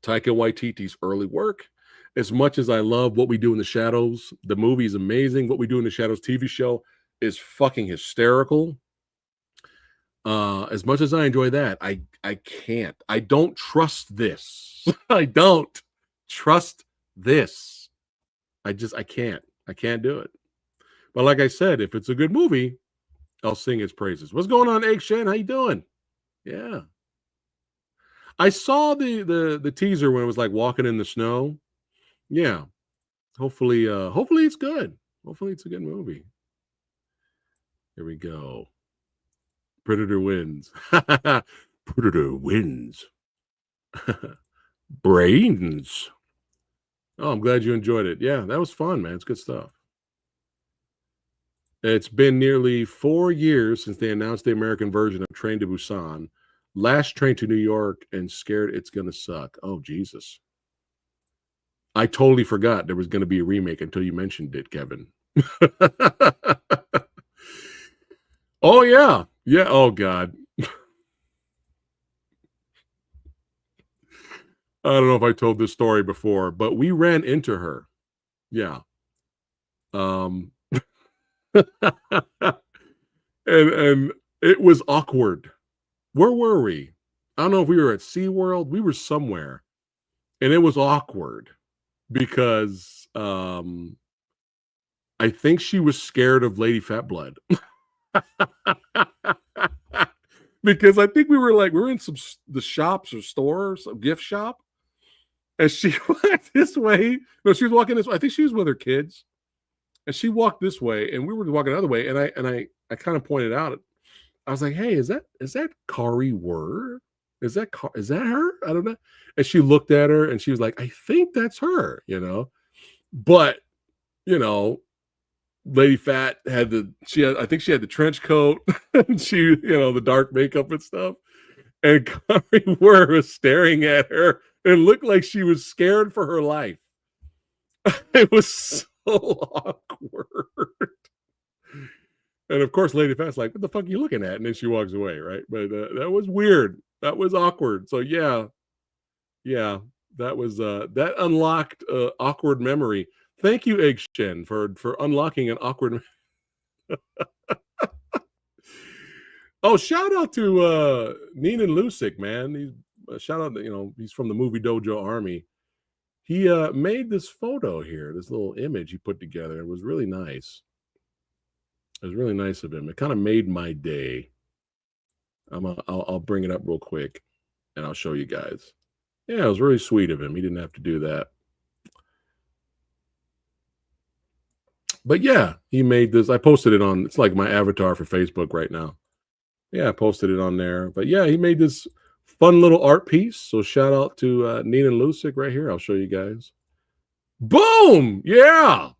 Taika Waititi's early work, as much as I love What We Do in the Shadows, the movie is amazing. What We Do in the Shadows TV show is fucking hysterical. As much as I enjoy that, I can't. I don't trust this. I don't trust this. I can't. I can't do it. But like I said, if it's a good movie, I'll sing its praises. What's going on, Egg Shen? How you doing? Yeah. I saw the teaser when it was like walking in the snow. Yeah. Hopefully it's good. Hopefully it's a good movie. Here we go. Predator wins. Predator wins. Brains. Oh, I'm glad you enjoyed it. Yeah, that was fun, man. It's good stuff. It's been nearly 4 years since they announced the American version of Train to Busan. Last Train to New York, and scared it's going to suck. Oh, Jesus. I totally forgot there was going to be a remake until you mentioned it, Kevin. Oh, yeah. Yeah. Oh, God. I don't know if I told this story before, but we ran into her. Yeah. And it was awkward. Where were we? I don't know if we were at SeaWorld. We were somewhere. And it was awkward because I think she was scared of Lady Fat Blood. Because I think we were in the shops or stores, a gift shop. And she walked this way. No, she was walking this way. I think she was with her kids. And she walked this way, and we were walking the other way. And I kind of pointed out, I was like, "Hey, is that Kari Wurr? Is that her? I don't know." And she looked at her, and she was like, "I think that's her," But Lady Fat I think she had the trench coat, and she, the dark makeup and stuff. And Kari Wurr was staring at her and looked like she was scared for her life. It was so awkward. And of course, Lady Fat's like, "What the fuck are you looking at?" And then she walks away, right? But that was weird. That was awkward. So yeah, that was that unlocked awkward memory. Thank you, Egg Shen, for unlocking an awkward. Oh, shout out to Neenan Lusick, man. Shout out, he's from the Movie Dojo Army. He made this photo here, this little image he put together. It was really nice. It was really nice of him. It kind of made my day. I'll bring it up real quick, and I'll show you guys. Yeah, it was really sweet of him. He didn't have to do that. But yeah, he made this. I posted it on, it's like my avatar for Facebook right now. Yeah, I posted it on there. But yeah, he made this fun little art piece. So shout out to Neenan Lusick right here. I'll show you guys. Boom! Yeah!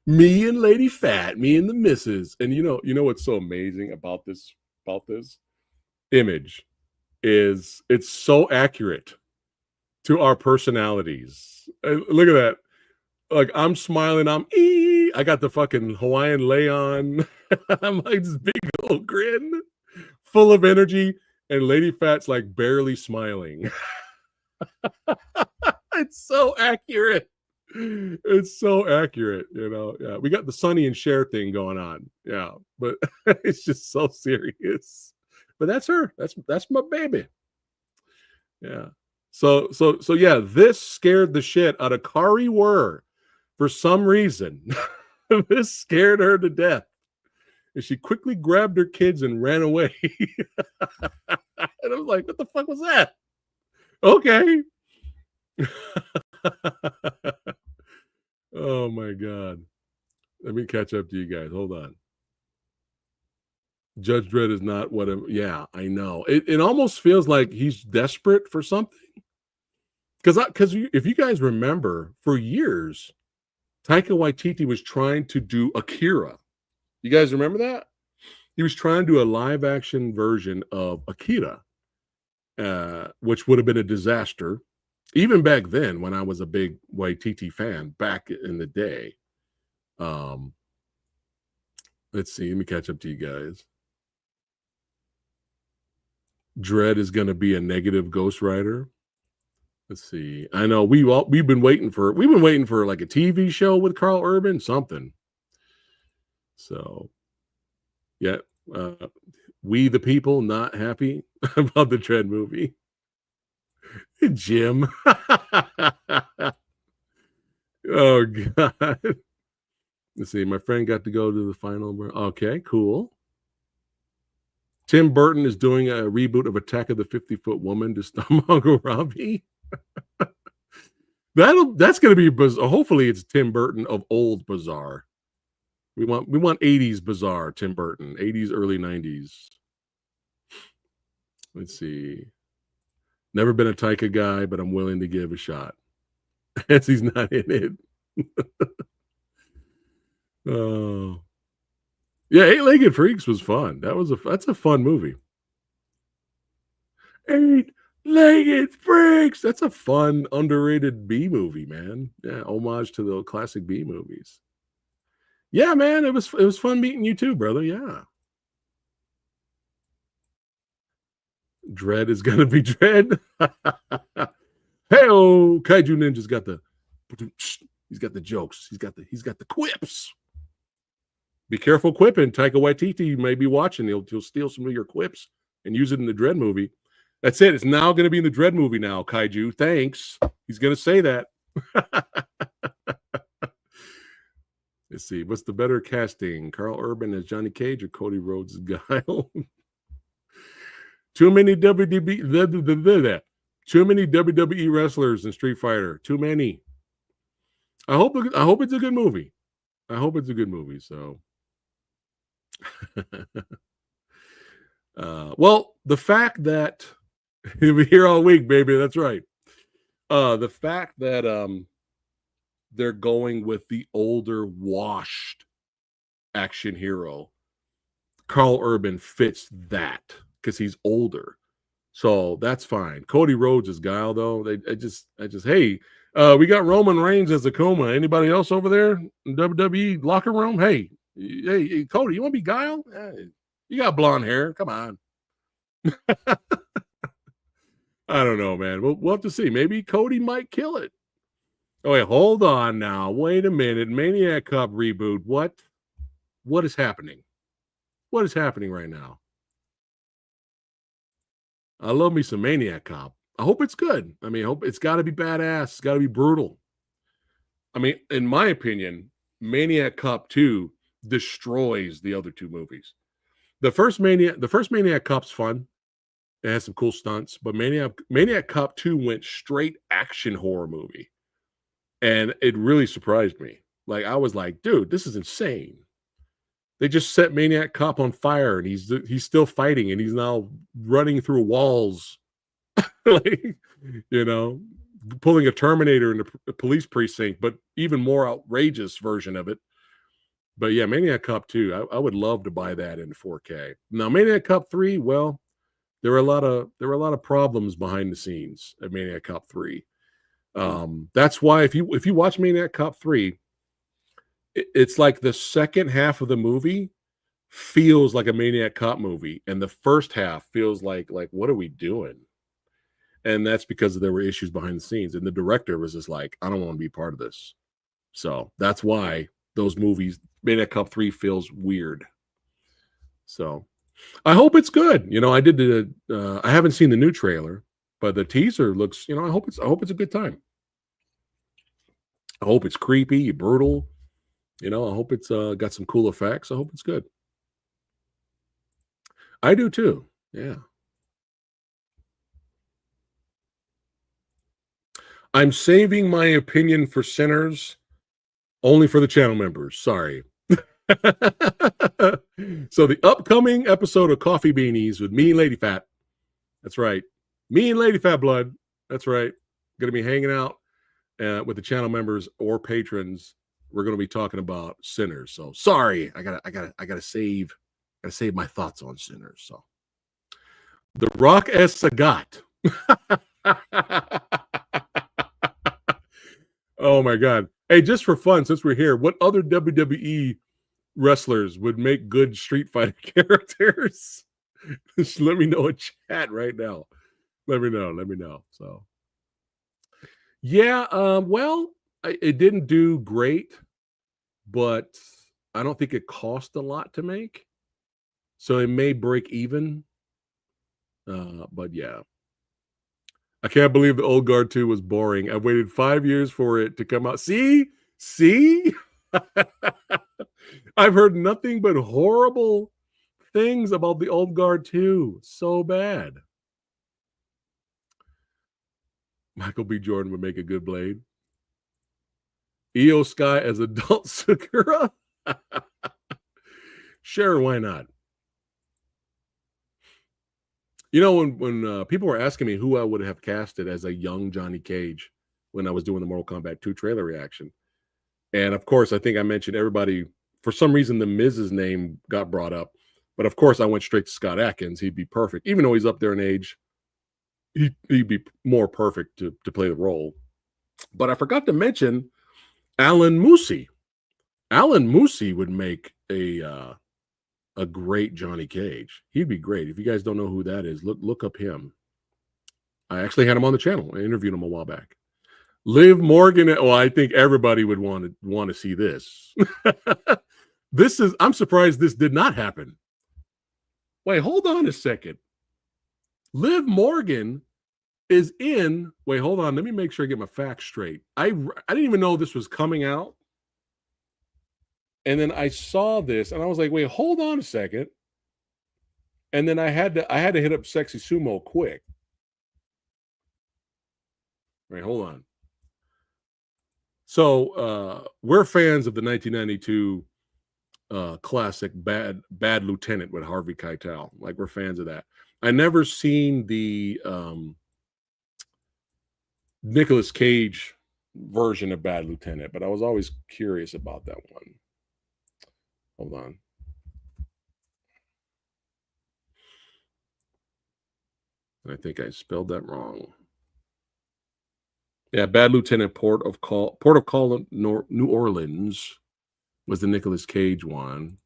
Me and Lady Fat, me and the missus. And you know what's so amazing about this image is it's so accurate to our personalities. Look at that. Like, I'm smiling, I got the fucking Hawaiian lei on. I'm like this big old grin, full of energy, and Lady Fat's like barely smiling. It's so accurate. It's so accurate, Yeah, we got the Sonny and Cher thing going on. Yeah, but it's just so serious. But that's her. That's my baby. Yeah. So yeah, this scared the shit out of Kari Wurr for some reason. This scared her to death. And she quickly grabbed her kids and ran away. And I was like, what the fuck was that? Okay. Oh my God. Let me catch up to you guys. Hold on. Judge Dredd is not yeah, I know. It almost feels like he's desperate for something. Because if you guys remember, for years, Taika Waititi was trying to do Akira. You guys remember that? He was trying to do a live action version of Akira, which would have been a disaster. Even back then, when I was a big Waititi fan back in the day. Let's see. Let me catch up to you guys. Dredd is going to be a negative Ghost Rider. Let's see. I know we've been waiting for like a TV show with Carl Urban, something. So, yeah, we the people not happy about the Dredd movie. Jim. Oh God. Let's see. My friend got to go to the final. Okay, cool. Tim Burton is doing a reboot of Attack of the 50-Foot Woman to star Margot Robbie. That's going to be bizarre. Hopefully, it's Tim Burton of old bizarre. We want 80s bizarre Tim Burton, 80s, early 90s. Let's see. Never been a Taika guy, but I'm willing to give a shot. As he's not in it. Oh. Yeah, Eight-Legged Freaks was fun. That's a fun movie. Eight-Legged Freaks. That's a fun, underrated B movie, man. Yeah, homage to the classic B movies. Yeah, man, it was fun meeting you too, brother. Yeah. Dredd is gonna be Dredd. Hey-oh, Kaiju Ninja's got the jokes. He's got the quips. Be careful quipping. Taika Waititi may be watching. He'll steal some of your quips and use it in the Dredd movie. That's it. It's now going to be in the Dredd movie now, Kaiju. Thanks. He's going to say that. Let's see. What's the better casting? Carl Urban as Johnny Cage or Cody Rhodes as Guile? Too many WWE wrestlers in Street Fighter. Too many. I hope it's a good movie. So, well, the fact that we're here all week, baby. That's right. The fact that they're going with the older, washed action hero, Carl Urban fits that because he's older. So that's fine. Cody Rhodes is Guile, though. I just, hey, we got Roman Reigns as Akuma. Anybody else over there in WWE locker room? Hey, Cody, you want to be Guile? You got blonde hair. Come on. I don't know, man. We'll have to see. Maybe Cody might kill it. Oh, wait, hold on now. Wait a minute. Maniac Cop reboot. What is happening? What is happening right now? I love me some Maniac Cop. I hope it's good. I mean, I hope it's got to be badass. It's got to be brutal. I mean, in my opinion, Maniac Cop 2 destroys the other two movies. The first Maniac Cop's fun. It has some cool stunts, but Maniac Cop 2 went straight action horror movie. And it really surprised me. Like, I was like, dude, this is insane. They just set Maniac Cop on fire, and he's still fighting, and he's now running through walls, like, pulling a Terminator in the police precinct, but even more outrageous version of it. But yeah, Maniac Cop 2, I would love to buy that in 4K. Now, Maniac Cop 3, well, there were a lot of problems behind the scenes at Maniac Cop 3. That's why if you watch Maniac Cop 3, it's like the second half of the movie feels like a Maniac Cop movie, and the first half feels like what are we doing? And that's because there were issues behind the scenes, and the director was just like, I don't want to be part of this. So that's why those movies, Maniac Cop 3 feels weird. So I hope it's good. I haven't seen the new trailer, but the teaser looks, I hope it's a good time. I hope it's creepy, brutal. I hope it's got some cool effects. I hope it's good. I do too. Yeah. I'm saving my opinion for Sinners only for the channel members. Sorry. So the upcoming episode of Coffee Beanies with me and Lady Phat. That's right. Me and Lady Phat Blood. That's right. Going to be hanging out with the channel members or patrons. We're going to be talking about Sinners. So sorry, I gotta save my thoughts on Sinners. So The Rock as Sagat. Oh my God. Hey, just for fun, since we're here, what other WWE wrestlers would make good Street Fighter characters? Just let me know in chat right now. Let me know. So, yeah, well, it didn't do great, but I don't think it cost a lot to make. So it may break even. But yeah. I can't believe the Old Guard 2 was boring. I waited 5 years for it to come out. See? I've heard nothing but horrible things about the Old Guard 2. So bad. Michael B. Jordan would make a good Blade. Io Sky as adult Sakura? Sure, why not? You know, when people were asking me who I would have casted as a young Johnny Cage when I was doing the Mortal Kombat 2 trailer reaction. And of course, I think I mentioned everybody. For some reason, the Miz's name got brought up. But of course, I went straight to Scott Adkins. He'd be perfect. Even though he's up there in age, he'd be more perfect to play the role. But I forgot to mention Alan Moosey. Alan Moosey would make a great Johnny Cage. He'd be great. If you guys don't know who that is, look up him. I actually had him on the channel. I interviewed him a while back. Liv Morgan. Oh, I think everybody would want to see this. I'm surprised this did not happen. Wait, hold on a second. Liv Morgan is in. Wait, hold on. Let me make sure I get my facts straight. I didn't even know this was coming out. And then I saw this and I was like, wait, hold on a second. And then I had to hit up Sexy Sumo quick. Wait, hold on. So we're fans of the 1992 classic Bad Lieutenant with Harvey Keitel. Like, we're fans of that. I never seen the Nicolas Cage version of Bad Lieutenant, but I was always curious about that one. Hold on. I think I spelled that wrong. Yeah, Bad Lieutenant, Port of Call, New Orleans was the Nicolas Cage one.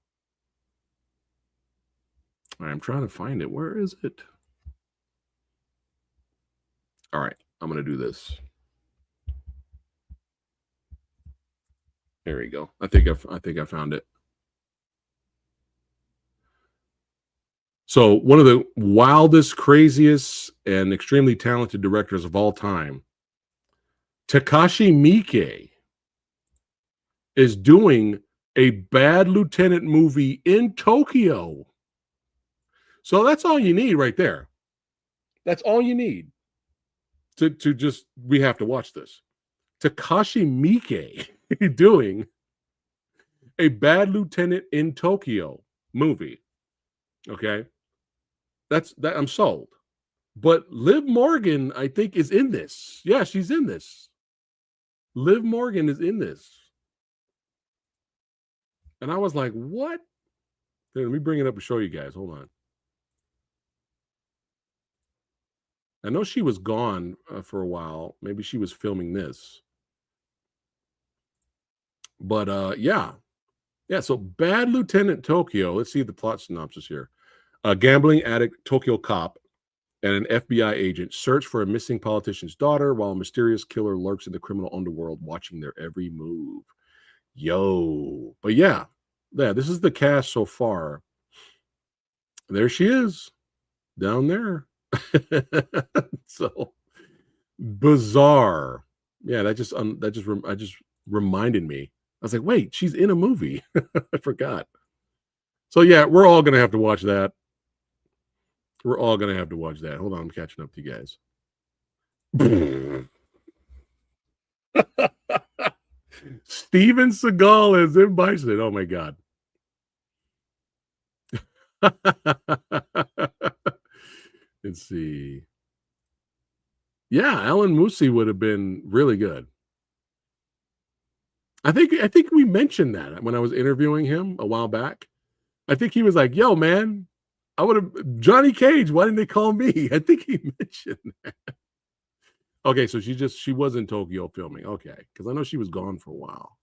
All right, I'm trying to find it. Where is it? All right, I'm going to do this. There we go. I think I found it. So one of the wildest, craziest, and extremely talented directors of all time, Takashi Miike, is doing a Bad Lieutenant movie in Tokyo. So that's all you need right there. That's all you need to just, we have to watch this. Takashi Miike doing a Bad Lieutenant in Tokyo movie. Okay. That I'm sold. But Liv Morgan, I think, is in this. Yeah, she's in this. Liv Morgan is in this. And I was like, what? Here, let me bring it up and show you guys. Hold on. I know she was gone for a while. Maybe she was filming this. But yeah. Yeah, so Bad Lieutenant Tokyo. Let's see the plot synopsis here. A gambling addict Tokyo cop and an FBI agent search for a missing politician's daughter while a mysterious killer lurks in the criminal underworld watching their every move. Yo. But yeah, this is the cast so far. There she is down there. So bizarre. Yeah, that just reminded me. I was like, wait, she's in a movie. I forgot. So yeah, we're all gonna have to watch that. We're all gonna have to watch that. Hold on, I'm catching up to you guys. Steven Seagal is in Bison. Oh my god. Let's see. Yeah, Alan Moosey would have been really good. I think we mentioned that when I was interviewing him a while back. I think he was like, yo, man, I would have Johnny Cage. Why didn't they call me? I think he mentioned that. Okay, so she was in Tokyo filming. Okay, because I know she was gone for a while.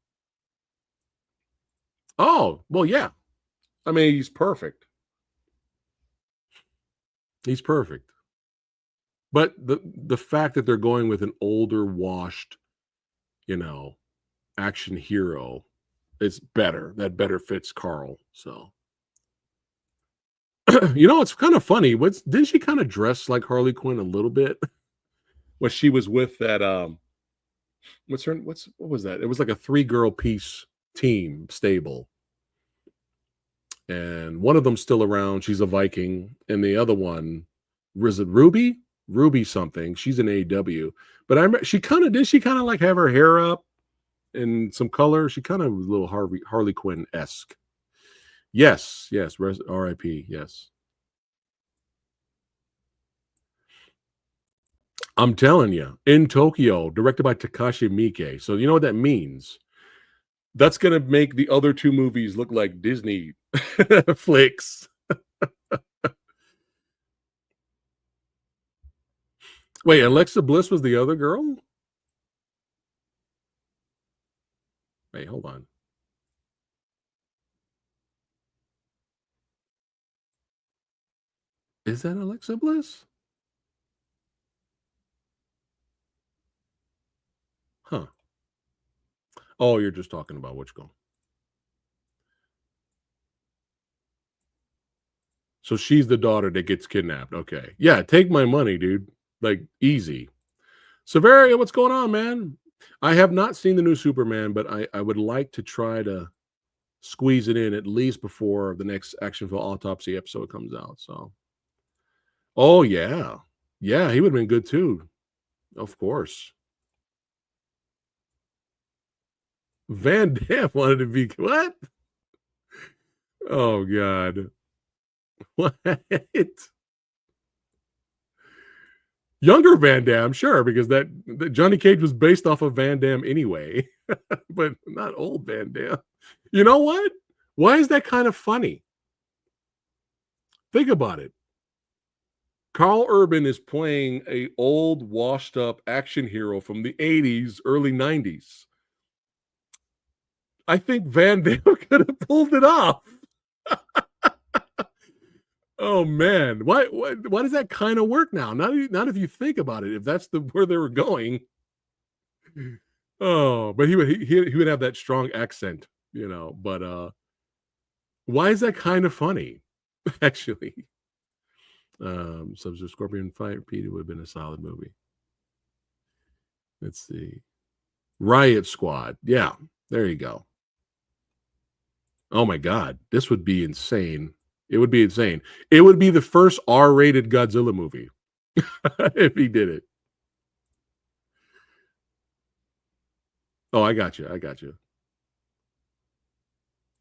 Oh, well, yeah. I mean, he's perfect. He's perfect. But the fact that they're going with an older, washed, you know, action hero is better. That better fits Carl. So, it's kind of funny. Didn't she kind of dress like Harley Quinn a little bit when she was with that? What was that? It was like a 3-girl piece team stable, and one of them's still around. She's a Viking, and the other one, was it Ruby? Ruby something. She's an AEW, but she kind of like have her hair up and some color. She kind of was a little Harley Quinn esque. Yes, R.I.P. Yes, I'm telling you, in Tokyo, directed by Takashi Miike. So you know what that means? That's gonna make the other 2 movies look like Disney flicks. Wait, Alexa Bliss was the other girl? Wait, hold on. Is that Alexa Bliss? Huh. Oh, you're just talking about which girl. So she's the daughter that gets kidnapped. Okay. Yeah, take my money, dude. Like, easy. Severia, what's going on, man? I have not seen the new Superman, but I would like to try to squeeze it in at least before the next Action for Autopsy episode comes out. So, oh, yeah. Yeah, he would have been good too. Of course. Van Damme wanted to be what? Oh, God. What? Younger Van Damme, sure, because that Johnny Cage was based off of Van Damme anyway, but not old Van Damme. You know what? Why is that kind of funny? Think about it. Carl Urban is playing a old, washed-up action hero from the 80s, early 90s. I think Van Damme could have pulled it off. Oh man, why does that kind of work now? Not if you think about it. If that's where they were going. Oh, but he would have that strong accent, But why is that kind of funny? Actually, Sub-Zero Scorpion fight Peter would have been a solid movie. Let's see, Riot Squad. Yeah, there you go. Oh my God, this would be insane. It would be insane. It would be the first R-rated Godzilla movie if he did it. Oh, I got you.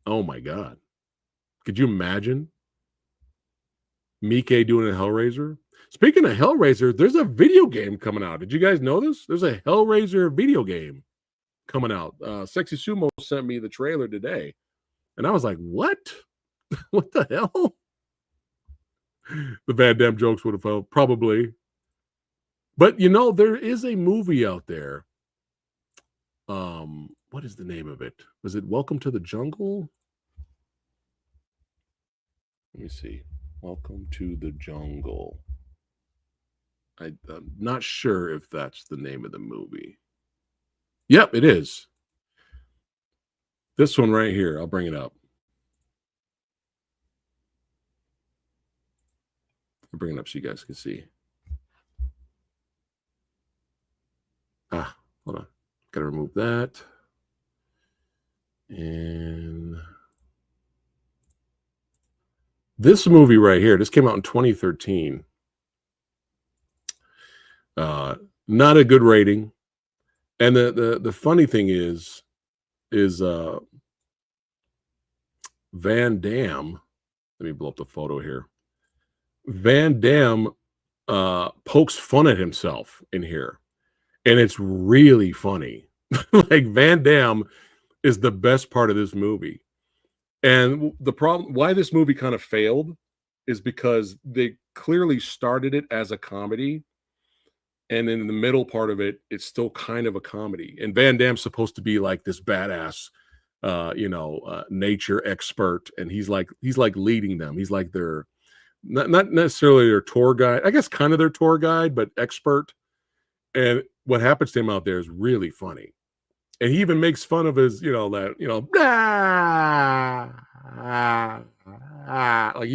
Oh my God. Could you imagine Miike doing a Hellraiser? Speaking of Hellraiser, there's a video game coming out. Did you guys know this? There's a Hellraiser video game coming out. Sexy Sumo sent me the trailer today. And I was like, what? What the hell? The Van Damme jokes would have felt probably. But there is a movie out there. What is the name of it? Was it Welcome to the Jungle? Let me see. Welcome to the Jungle. I'm not sure if that's the name of the movie. Yep, it is. This one right here. I'll bring it up. I'll bring it up so you guys can see. Hold on. Got to remove that. And this movie right here, this came out in 2013. Not a good rating. And the funny thing is Van Damme. Let me blow up the photo here. Van Damme pokes fun at himself in here. And it's really funny. Like Van Damme is the best part of this movie. And the problem why this movie kind of failed is because they clearly started it as a comedy And in the middle part of it, it's still kind of a comedy. And Van Damme's supposed to be like this badass, nature expert, and he's like leading them. He's like their not necessarily their tour guide. I guess kind of their tour guide, but expert. And what happens to him out there is really funny. And he even makes fun of his, like he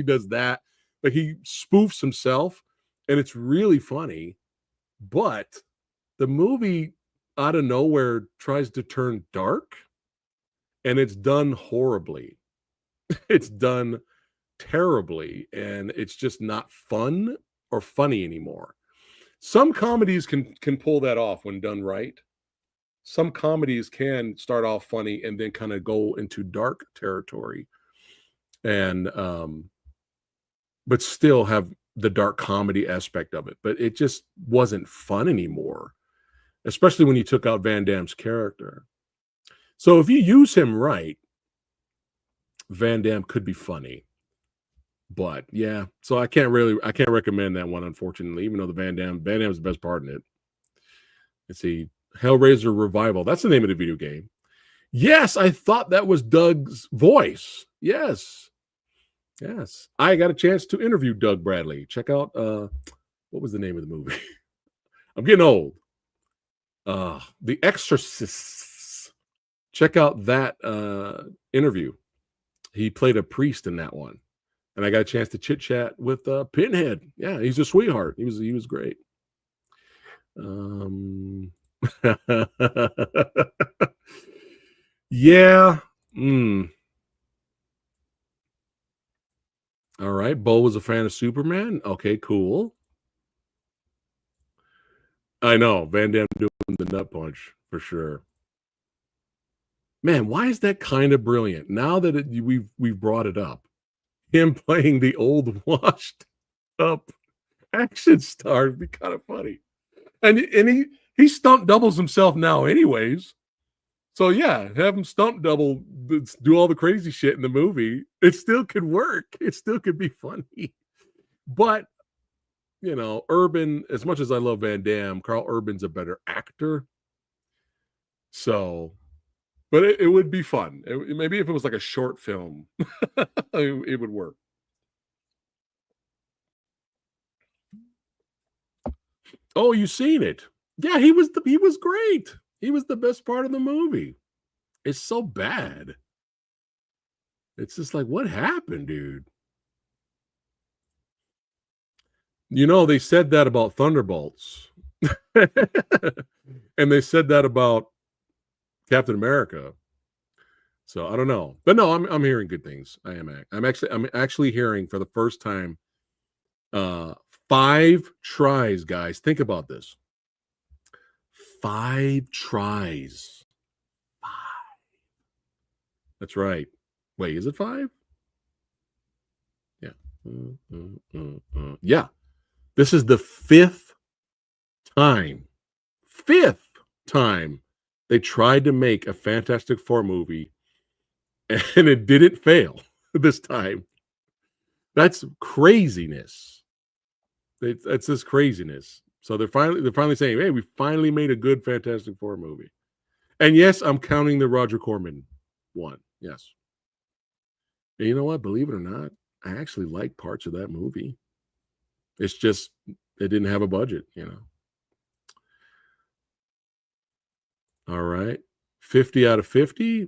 does that. Like he spoofs himself, and it's really funny. But the movie out of nowhere tries to turn dark, and it's done horribly. It's done terribly, and it's just not fun or funny anymore. Some comedies can pull that off when done right. Some comedies can start off funny and then kind of go into dark territory, and but still have the dark comedy aspect of it. But it just wasn't fun anymore, especially when you took out Van Damme's character. So if you use him right, Van Damme could be funny. But yeah, so I can't recommend that one, unfortunately, even though Van Damme's the best part in it. Let's see. Hellraiser Revival. That's the name of the video game. Yes, I thought that was Doug's voice. Yes. I got a chance to interview Doug Bradley. Check out what was the name of the movie? I'm getting old. The Exorcists. Check out that interview. He played a priest in that one. And I got a chance to chit chat with Pinhead. Yeah, he's a sweetheart. He was great. Yeah. All right. Bo was a fan of Superman. Okay, cool. I know. Van Damme doing the nut punch for sure. Man, why is that kind of brilliant? Now that we've brought it up, him playing the old washed up action star would be kind of funny. And he stunt doubles himself now anyways. So yeah, have him stunt double, do all the crazy shit in the movie. It still could work. It still could be funny. But Urban, as much as I love Van Damme, Carl Urban's a better actor. So, but it would be fun. Maybe if it was like a short film, it would work. Oh, you seen it? Yeah, he was great. He was the best part of the movie. It's so bad. It's just like, what happened, dude? They said that about Thunderbolts. And they said that about Captain America. So I don't know. But no, I'm hearing good things. I'm actually hearing for the first time 5 tries, guys. Think about this. 5 tries. 5. That's right. Wait, is it 5? Yeah. Yeah. This is the 5th time. 5th time they tried to make a Fantastic Four movie, and it didn't fail this time. That's craziness. That's this craziness. So they're finally saying, "Hey, we finally made a good Fantastic Four movie." And yes, I'm counting the Roger Corman one. Yes. And you know what? Believe it or not, I actually like parts of that movie. It's just it didn't have a budget, All right. 50 out of 50.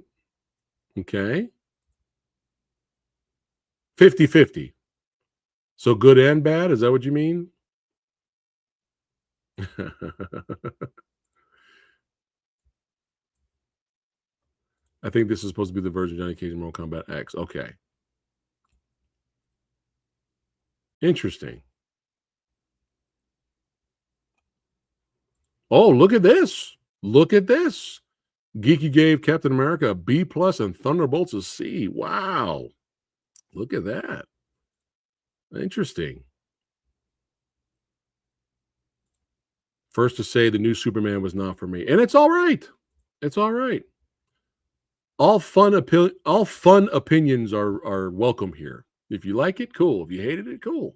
Okay. 50-50. So good and bad? Is that what you mean? I think this is supposed to be the version of Johnny Cage in Mortal Kombat X. Okay. Interesting. Oh, look at this. Look at this. Geeky gave Captain America a B+ and Thunderbolts a C. Wow. Look at that. Interesting. First to say the new Superman was not for me. And it's all right. It's all right. All fun opinions are welcome here. If you like it, cool. If you hated it, cool.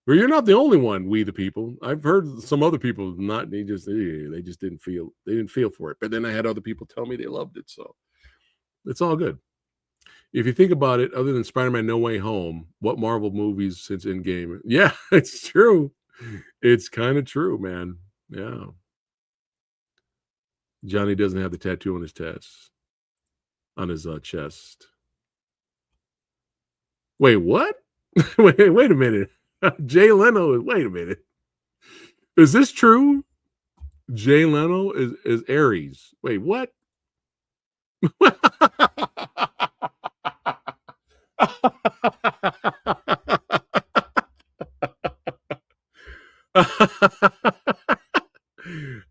Well, you're not the only one, we the people. I've heard some other people not, they just didn't feel for it. But then I had other people tell me they loved it. So it's all good. If you think about it, other than Spider-Man No Way Home, what Marvel movies since Endgame? Yeah, it's true. It's kind of true, man. Yeah. Johnny doesn't have the tattoo on his chest. Wait, what? wait a minute. Jay Leno, wait a minute. Is this true? Jay Leno is Aries. Wait, what?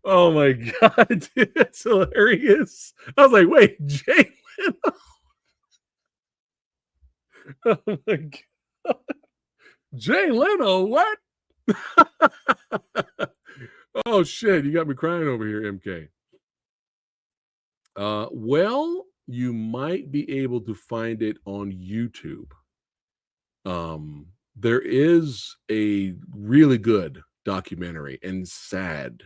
Oh my god, dude, that's hilarious. I was like, wait, Jay Leno. Oh my god. Jay Leno, what? Oh shit, you got me crying over here, MK. Well, you might be able to find it on YouTube. There is a really good documentary and sad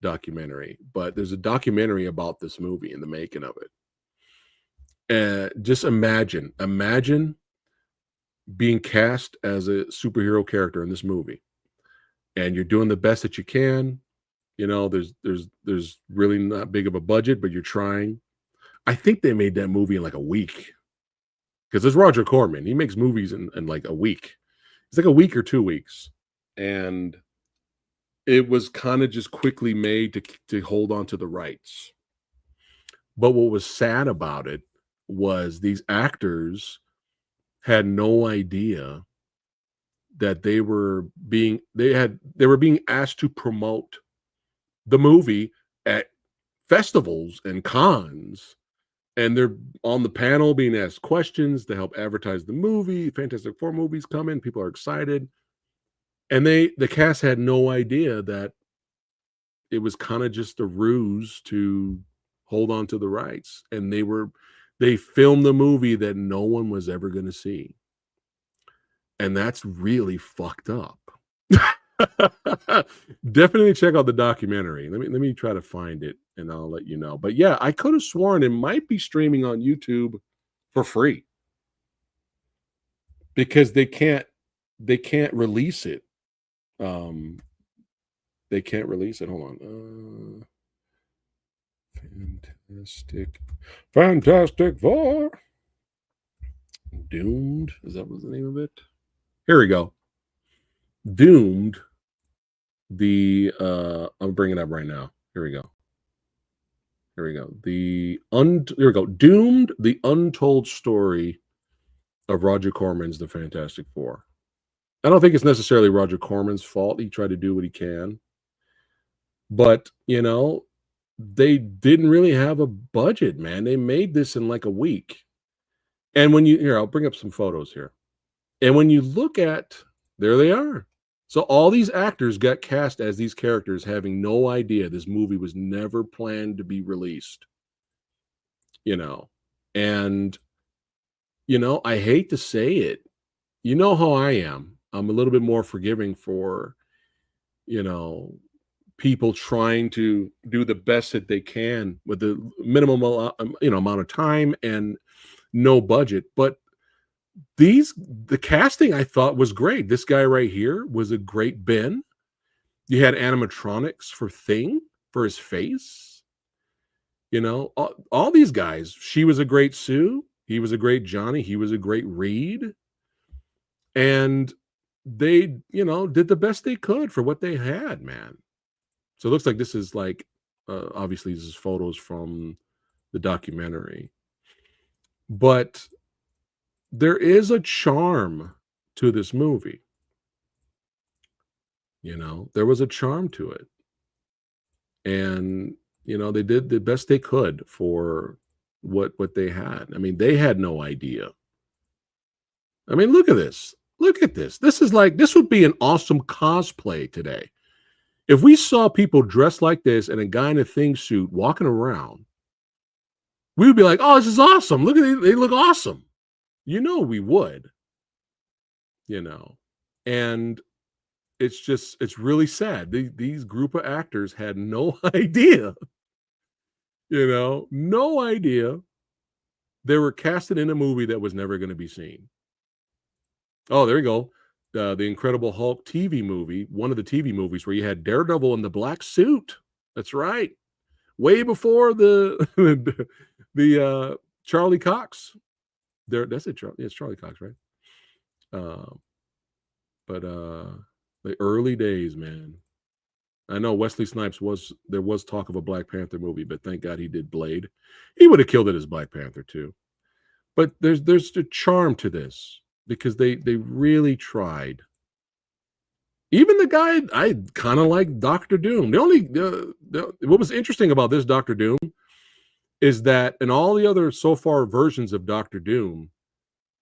documentary, but there's a documentary about this movie and the making of it. And just imagine being cast as a superhero character in this movie, and you're doing the best that you can. You know, there's really not big of a budget, but you're trying. I think they made that movie in like a week, because there's Roger Corman. He makes movies in like a week. It's like a week or 2 weeks, and it was kind of just quickly made to hold on to the rights. But what was sad about it was these actors had no idea that they were being asked to promote the movie at festivals and cons, and they're on the panel being asked questions to help advertise the movie. Fantastic Four movies coming, people are excited, and the cast had no idea that it was kind of just a ruse to hold on to the rights, and they filmed the movie that no one was ever going to see, and that's really fucked up. Definitely check out the documentary. Let me try to find it and I'll let you know. But yeah, I could have sworn it might be streaming on YouTube for free, because they can't release it. They can't release it. Hold on. Fantastic Four. Doomed. Is that what's the name of it? Here we go. Doomed. I'm bringing it up right now. Here we go. Here we go. Doomed, the untold story of Roger Corman's The Fantastic Four. I don't think it's necessarily Roger Corman's fault. He tried to do what he can. But, you know, they didn't really have a budget, man. They made this in like a week. And I'll bring up some photos here. And when you look at, there they are. So all these actors got cast as these characters, having no idea this movie was never planned to be released. You know, and, you know, I hate to say it. You know how I am. I'm a little bit more forgiving for, you know, people trying to do the best that they can with the minimum, amount of time and no budget. But the casting I thought was great. This guy right here was a great Ben. You had animatronics for Thing, for his face. You know, all these guys. She was a great Sue. He was a great Johnny. He was a great Reed. And they, did the best they could for what they had, man. So it looks like this is like, obviously this is photos from the documentary. But there is a charm to this movie. There was a charm to it. And, they did the best they could for what they had. I mean, they had no idea. I mean, look at this. Look at this. This would be an awesome cosplay today. If we saw people dressed like this and a guy in a Thing suit walking around, we would be like, oh, this is awesome. Look at they look awesome. We would. And it's really sad. These group of actors had no idea, no idea they were casted in a movie that was never going to be seen. Oh, there you go. The Incredible Hulk TV movie, one of the TV movies where you had Daredevil in the black suit. That's right. Way before the the Charlie Cox. That's it. It's Charlie Cox, right? But the early days, man. I know Wesley Snipes there was talk of a Black Panther movie, but thank God he did Blade. He would have killed it as Black Panther too. But there's a charm to this because they really tried. Even the guy, I kind of like Doctor Doom. What was interesting about this Doctor Doom is that in all the other so far versions of Doctor Doom,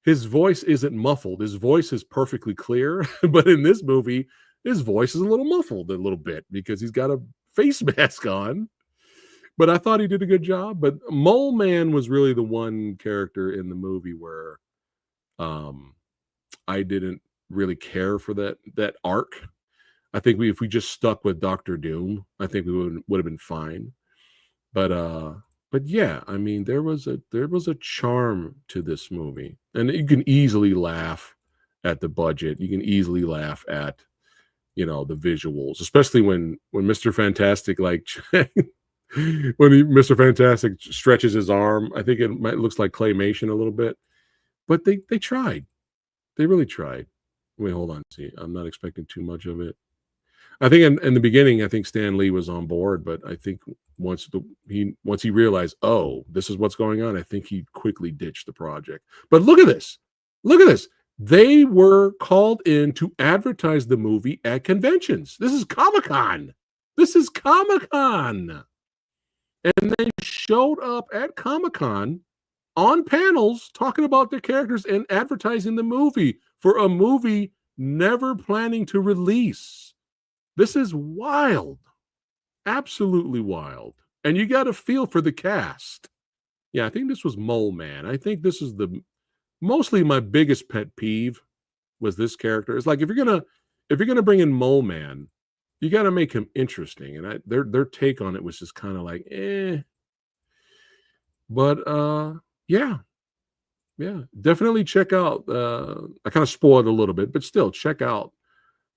his voice isn't muffled. His voice is perfectly clear. But in this movie, his voice is a little muffled a little bit because he's got a face mask on. But I thought he did a good job. But Mole Man was really the one character in the movie where I didn't really care for that arc. I think if we just stuck with Doctor Doom, I think we would have been fine. But yeah, I mean, there was a charm to this movie, and you can easily laugh at the budget. You can easily laugh at the visuals, especially when Mr. Fantastic Mr. Fantastic stretches looks like claymation a little bit, but they tried. They really tried. Wait, hold on. See, I'm not expecting too much of it. I think in the beginning, I think Stan Lee was on board, but I think once he realized, oh, this is what's going on, I think he quickly ditched the project. But look at this. Look at this. They were called in to advertise the movie at conventions. This is Comic-Con. This is Comic-Con. And they showed up at Comic-Con on panels talking about their characters and advertising the movie for a movie never planning to release. This is wild. Absolutely wild. And you got to feel for the cast. Yeah, I think this was Mole Man. I think this is mostly my biggest pet peeve was this character. It's like if you're gonna bring in Mole Man, you got to make him interesting. And their take on it was just kind of like, eh. But yeah, definitely check out. I kind of spoiled a little bit, but still check out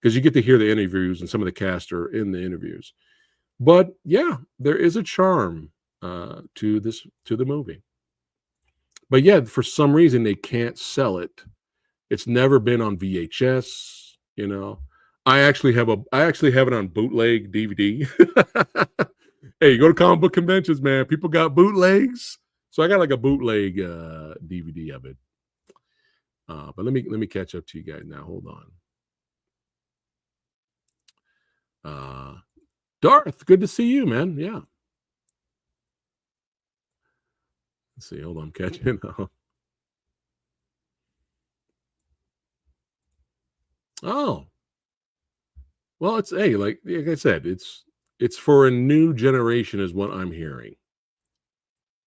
because you get to hear the interviews and some of the cast are in the interviews. But yeah, there is a charm to the movie. But yeah, for some reason they can't sell it. It's never been on VHS. I actually have it on bootleg DVD. Hey, you go to comic book conventions, man. People got bootlegs, so I got like a bootleg DVD of it. But let me catch up to you guys now. Hold on. Darth, good to see you, man. Yeah. Let's see. Hold on, I'm catching up. Oh, well, it's like I said, it's for a new generation, is what I'm hearing.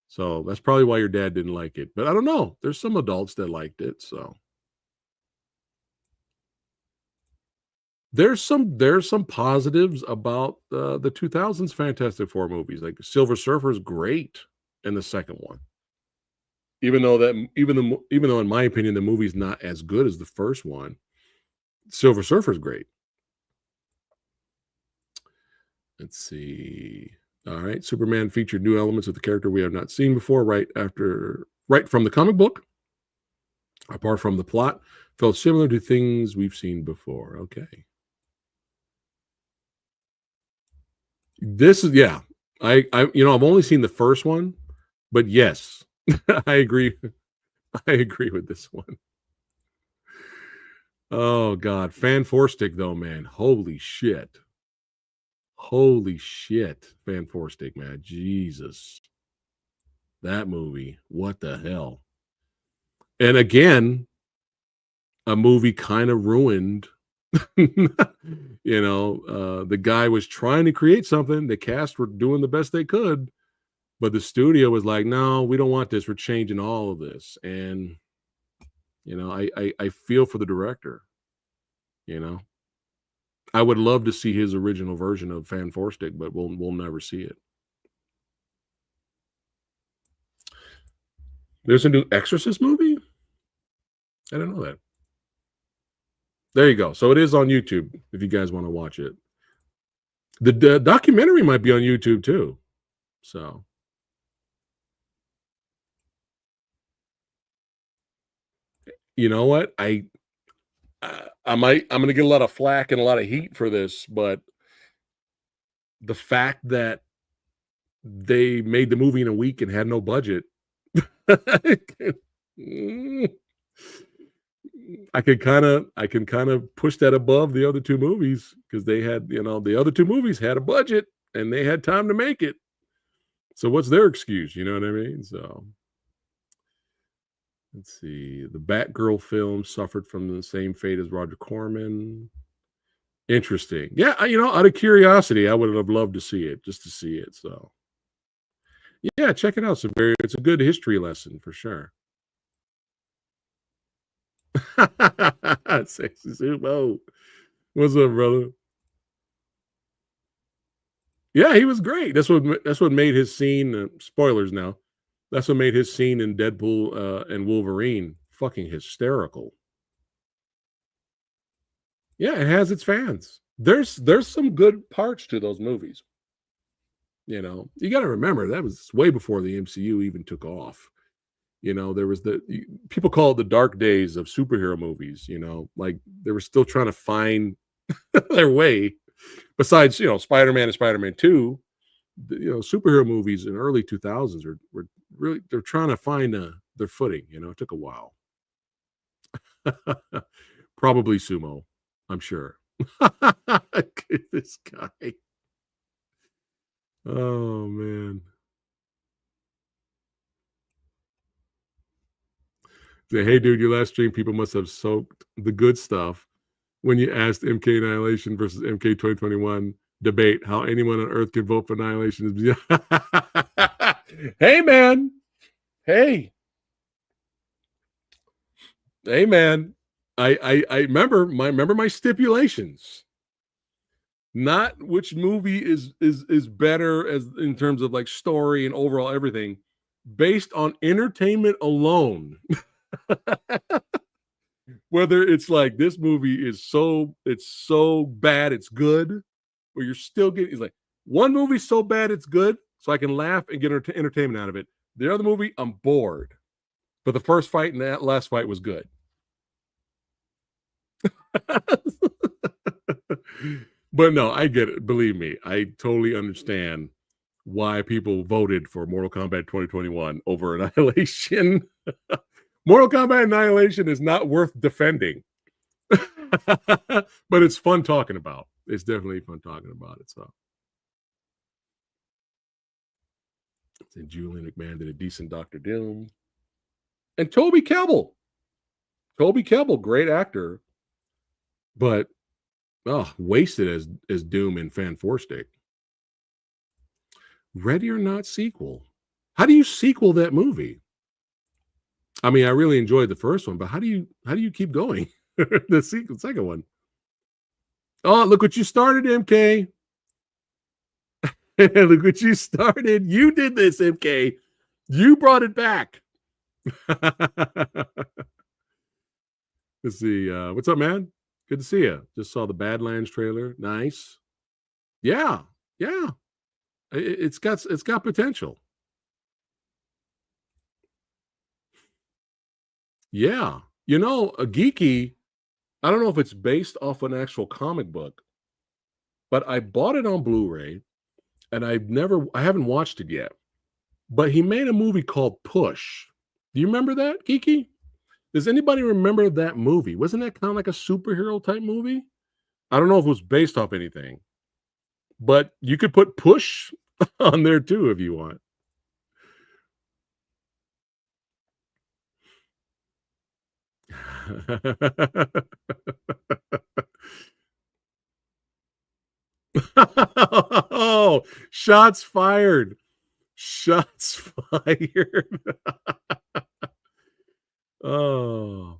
So that's probably why your dad didn't like it. But I don't know. There's some adults that liked it. So there's some positives about the 2000s Fantastic Four movies. Like Silver Surfer is great in the second one. Even though in my opinion the movie's not as good as the first one, Silver Surfer is great. Let's see. All right, Superman featured new elements of the character we have not seen before. Right from the comic book. Apart from the plot, felt similar to things we've seen before. Okay. This is I've only seen the first one, but yes, I agree. I agree with this one. Oh God, Fan Four Stick though, man. Holy shit. Fan Four Stick, man. Jesus. That movie. What the hell? And again, a movie kind of ruined. The guy was trying to create something. The cast were doing the best they could, but the studio was like, no, we don't want this. We're changing all of this. And I feel for the director. You know, I would love to see his original version of Fan Four Stick, but we'll never see it. There's a new Exorcist movie? I didn't know that. There you go. So it is on YouTube if you guys want to watch it. The documentary might be on YouTube too. So you know what? I'm going to get a lot of flack and a lot of heat for this, but the fact that they made the movie in a week and had no budget, I can kind of push that above the other two movies because they had, the other two movies had a budget and they had time to make it. So what's their excuse? You know what I mean? So let's see. The Batgirl film suffered from the same fate as Roger Corman. Interesting. Yeah, out of curiosity, I would have loved to see it, just to see it. So yeah, check it out. It's a good history lesson for sure. Sexy Sumo. What's up, brother? Yeah, he was great. That's what made his scene. Spoilers now. That's what made his scene in Deadpool and Wolverine fucking hysterical. Yeah, it has its fans. There's some good parts to those movies. You got to remember that was way before the MCU even took off. There was people call it the dark days of superhero movies. Like they were still trying to find their way. Besides, Spider-Man and Spider-Man 2, superhero movies in early 2000s were really, they're trying to find their footing. It took a while. Probably Sumo, I'm sure. This guy. Oh man. Say, hey dude, your last stream, people must have soaked the good stuff when you asked MK Annihilation versus MK 2021 debate how anyone on Earth can vote for Annihilation. Hey man. Hey man. I remember my stipulations. Not which movie is better as in terms of like story and overall everything, based on entertainment alone. Whether it's like this movie is so bad it's good, or you're still getting, it's like one movie's so bad it's good, so I can laugh and get entertainment out of it. The other movie, I'm bored. But the first fight and that last fight was good. But no, I get it. Believe me, I totally understand why people voted for Mortal Kombat 2021 over Annihilation. Mortal Kombat Annihilation is not worth defending. But it's fun talking about. It's definitely fun talking about it. So and Julian McMahon did a decent Dr. Doom. And Toby Kebbell, great actor, but wasted as Doom in Fan Four Stick. Ready or Not sequel. How do you sequel that movie? I mean, I really enjoyed the first one, but how do you keep going? The second one. Oh, look what you started, MK. Look what you started. You did this, MK. You brought it back. Let's see. What's up, man? Good to see you. Just saw the Badlands trailer. Nice. Yeah. It's got potential. Yeah. A Geeky, I don't know if it's based off an actual comic book, but I bought it on Blu-ray and I haven't watched it yet. But he made a movie called Push. Do you remember that, Geeky? Does anybody remember that movie? Wasn't that kind of like a superhero type movie? I don't know if it was based off anything, but you could put Push on there too if you want. Oh, shots fired. Shots fired. Oh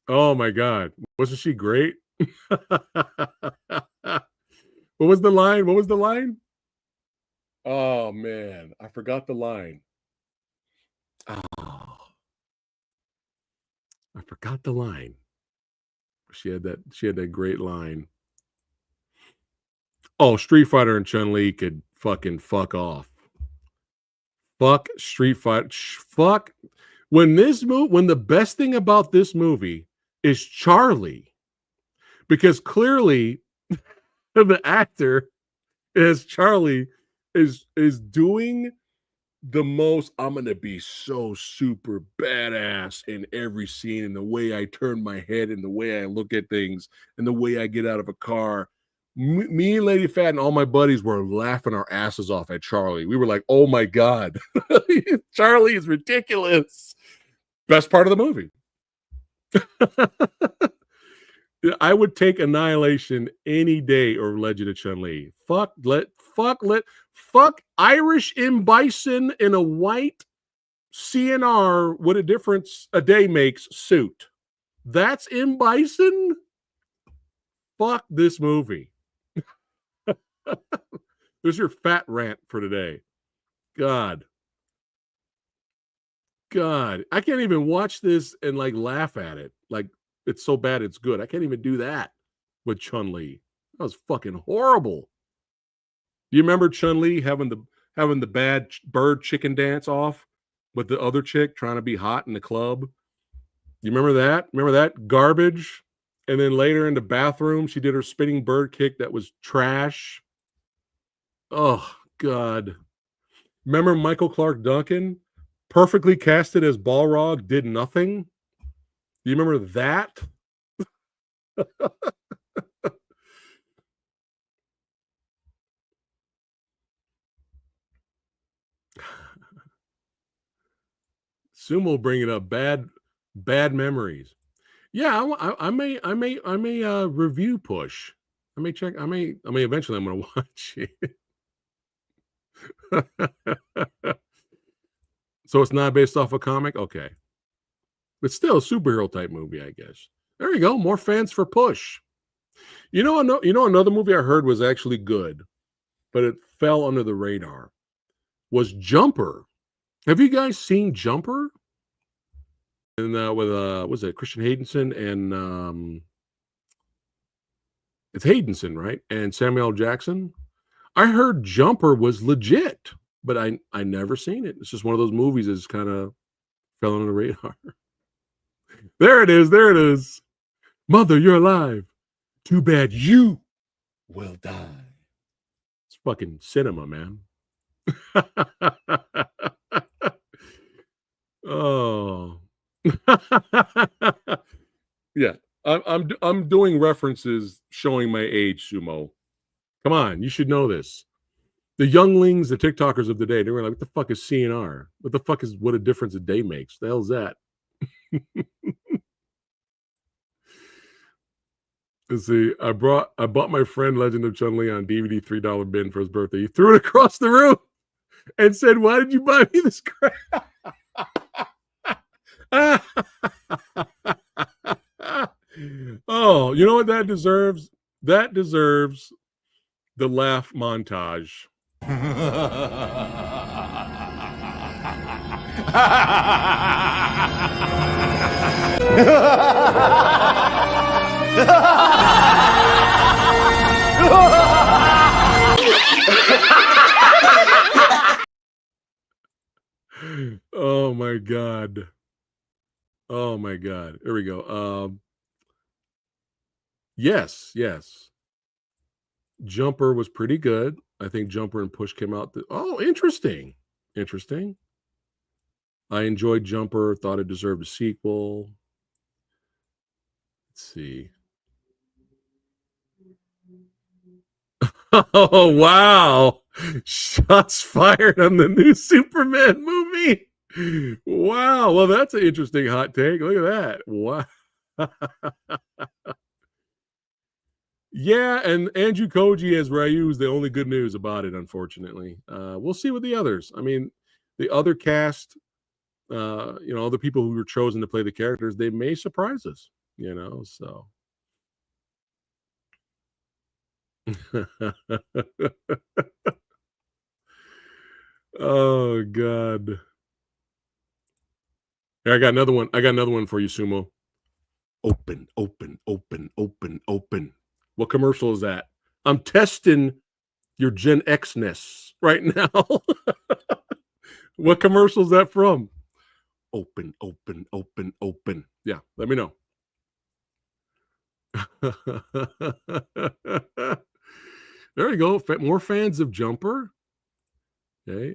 my God. Wasn't she great? What was the line? What was the line? Oh man, I forgot the line. Oh, I forgot the line. She had that great line. Oh, Street Fighter and Chun-Li could fucking fuck off. Fuck Street Fighter. Fuck. When the best thing about this movie is Charlie, because clearly the actor as Charlie is doing the most. I'm gonna be so super badass in every scene, and the way I turn my head, and the way I look at things, and the way I get out of a car. Me and Lady Fat and all my buddies were laughing our asses off at Charlie. We were like, "Oh my god, Charlie is ridiculous." Best part of the movie. I would take Annihilation any day or Legend of Chun-Li. Fuck Irish M. Bison in a white CNR, what a difference a day makes suit. That's M. Bison? Fuck this movie. There's your fat rant for today. God. I can't even watch this and like laugh at it. Like it's so bad it's good. I can't even do that with Chun-Li. That was fucking horrible. Do you remember Chun-Li having the bad bird chicken dance off with the other chick trying to be hot in the club? You remember that? Remember that garbage? And then later in the bathroom, she did her spinning bird kick that was trash. Oh God. Remember Michael Clark Duncan? Perfectly casted as Balrog, did nothing. Do you remember that? Sumo bringing up bad memories. Yeah, I may review push. I may check. Eventually I'm going to watch it. So it's not based off a comic? Okay. But still a superhero type movie, I guess. There you go. More fans for push. You know another movie I heard was actually good, but it fell under the radar. Was Jumper. Have you guys seen Jumper? And with was it Christian Haydenson and it's Haydenson, right? And Samuel L. Jackson. I heard Jumper was legit, but I never seen it. It's just one of those movies that's kind of fell on the radar. There it is. There it is. Mother, you're alive. Too bad you will die. It's fucking cinema, man. Oh. Yeah. I'm doing references showing my age, Sumo. Come on, you should know this. The younglings, the TikTokers of the day, they were like, what the fuck is CNR? What the fuck is what a difference a day makes? The hell's that? Let's see. I bought my friend Legend of Chun-Li on DVD $3 bin for his birthday. He threw it across the room and said, "Why did you buy me this crap?" Oh, you know what that deserves? That deserves the laugh montage. Oh my god. Oh my god. Here we go. Yes. Jumper was pretty good. I think Jumper and Push came out. Oh, interesting. I enjoyed Jumper. Thought it deserved a sequel. Let's see. Oh wow! Shots fired on the new Superman movie. Wow. Well, that's an interesting hot take. Look at that. Wow. Yeah, and Andrew Koji as Ryu is the only good news about it, unfortunately. We'll see with the others. I mean, the other cast, other people who were chosen to play the characters, they may surprise us, so. Oh God. Here, I got another one for you, Sumo. Open, open, open, open, open. What commercial is that? I'm testing your Gen X-ness right now. What commercial is that from? Open, open, open, open. Yeah, let me know. There you go. More fans of Jumper. Okay.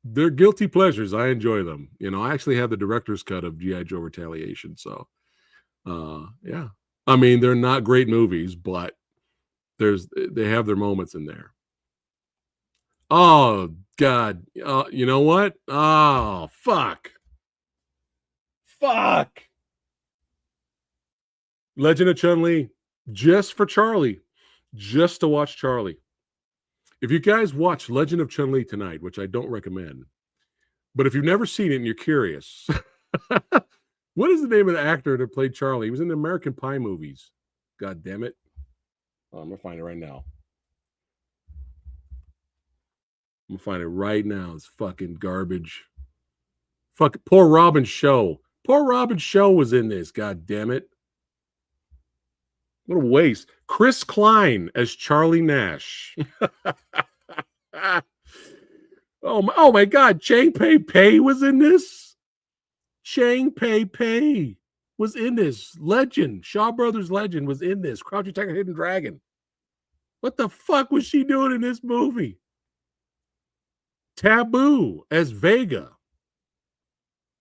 They're guilty pleasures. I enjoy them. I actually have the director's cut of G.I. Joe Retaliation. So, yeah. I mean, they're not great movies, but they have their moments in there. Oh, God. You know what? Oh, fuck. Fuck. Legend of Chun-Li, just for Charlie, just to watch Charlie. If you guys watch Legend of Chun-Li tonight, which I don't recommend, but if you've never seen it and you're curious, what is the name of the actor that played Charlie? He was in the American Pie movies. God damn it. Oh, I'm going to find it right now. I'm going to find it right now. It's fucking garbage. Fuck, poor Robin Show. Poor Robin Show was in this. God damn it. What a waste. Chris Klein as Charlie Nash. Oh my God. Chang Pei Pei was in this. Chang Pei Pei was in this. Legend. Shaw Brothers legend was in this. Crouching Tiger, Hidden Dragon. What the fuck was she doing in this movie? Taboo as Vega.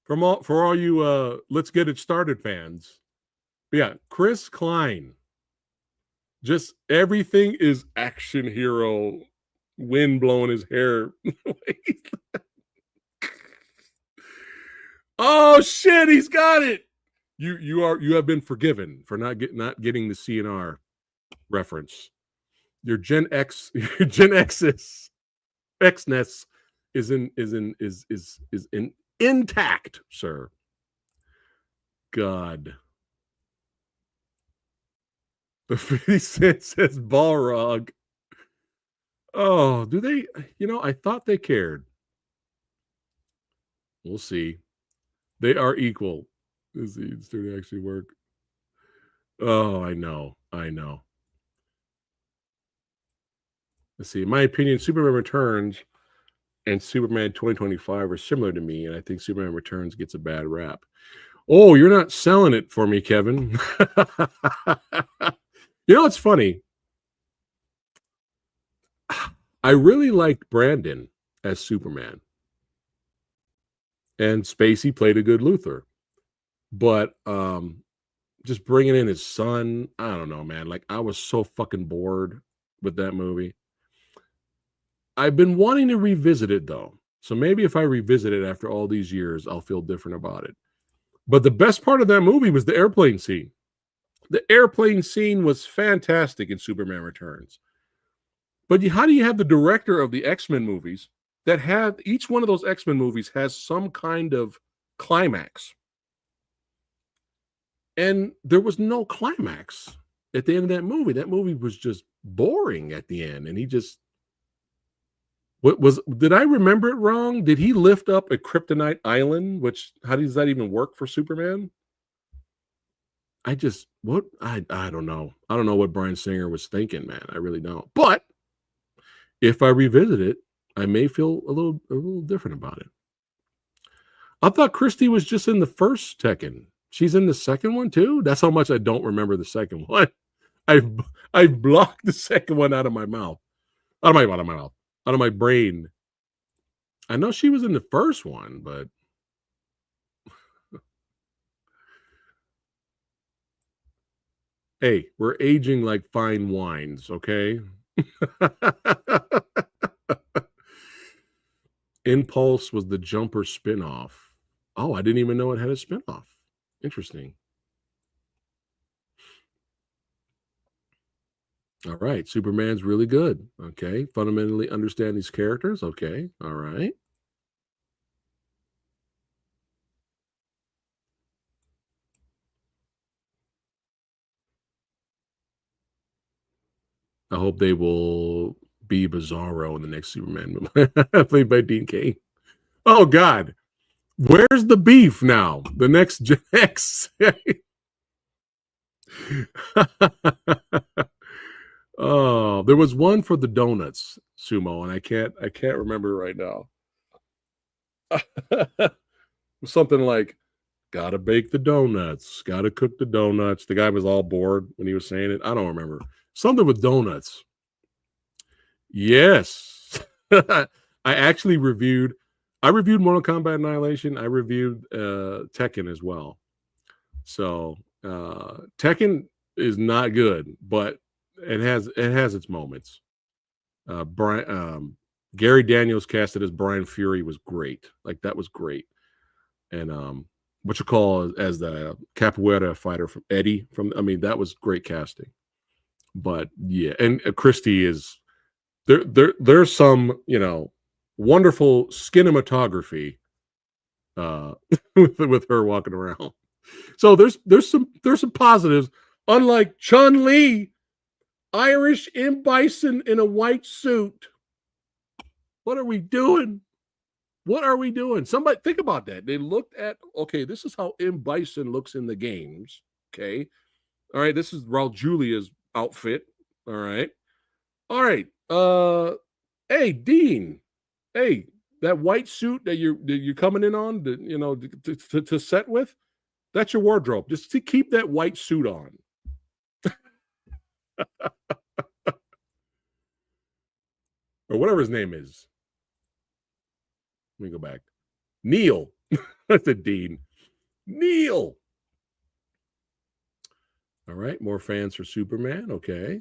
For all you Let's Get It Started fans. But yeah, Chris Klein. Just everything is action hero, wind blowing his hair. Oh shit, he's got it. You have been forgiven for not getting the CNR reference. Your Gen X's Xness is intact, sir. God. The 50 Cent says Balrog. Oh, do they? I thought they cared. We'll see. They are equal. Let's see, it's starting to actually work. Oh, I know. Let's see. In my opinion, Superman Returns and Superman 2025 are similar to me, and I think Superman Returns gets a bad rap. Oh, you're not selling it for me, Kevin. It's funny. I really liked Brandon as Superman. And Spacey played a good Luthor. But just bringing in his son, I don't know, man. Like, I was so fucking bored with that movie. I've been wanting to revisit it, though. So maybe if I revisit it after all these years, I'll feel different about it. But the best part of that movie was the airplane scene. The airplane scene was fantastic in Superman Returns. But how do you have the director of the X-Men movies that have each one of those X-Men movies has some kind of climax? And there was no climax at the end of that movie. That movie was just boring at the end. And did I remember it wrong? Did he lift up a kryptonite island? How does that even work for Superman? I don't know. I don't know what Bryan Singer was thinking, man. I really don't. But if I revisit it, I may feel a little different about it. I thought Christy was just in the first Tekken. She's in the second one too. That's how much I don't remember the second one. I blocked the second one out of my mouth, out of my brain. I know she was in the first one, but hey, we're aging like fine wines, okay? Impulse was the Jumper spinoff. Oh, I didn't even know it had a spinoff. Interesting. All right. Superman's really good. Okay. Fundamentally understand these characters. Okay. All right. I hope they will be Bizarro in the next Superman movie, played by Dean Cain. Oh God, where's the beef now? The next Gen X. Oh, there was one for the donuts, Sumo, and I can't remember right now. Something like, gotta bake the donuts, gotta cook the donuts. The guy was all bored when he was saying it. I don't remember. Something with donuts. Yes. I reviewed Mortal Kombat Annihilation. I reviewed Tekken as well. So Tekken is not good, but it has its moments. Gary Daniels casted as Brian Fury was great. Like that was great. And what you call as the capoeira fighter from Eddie that was great casting. But yeah, and Christie is there's some, wonderful cinematography with her walking around. So there's some positives. Unlike Chun-Li, Irish M. Bison in a white suit. What are we doing? What are we doing? Somebody think about that. They looked at, okay, this is how M. Bison looks in the games. Okay. All right. This is Raul Julia's outfit. All right. All right. Hey, Dean. Hey, that white suit that you're coming in on, to set with, that's your wardrobe. Just to keep that white suit on. Or whatever his name is. Let me go back. Neil. That's a Dean. Neil. All right. More fans for Superman. Okay.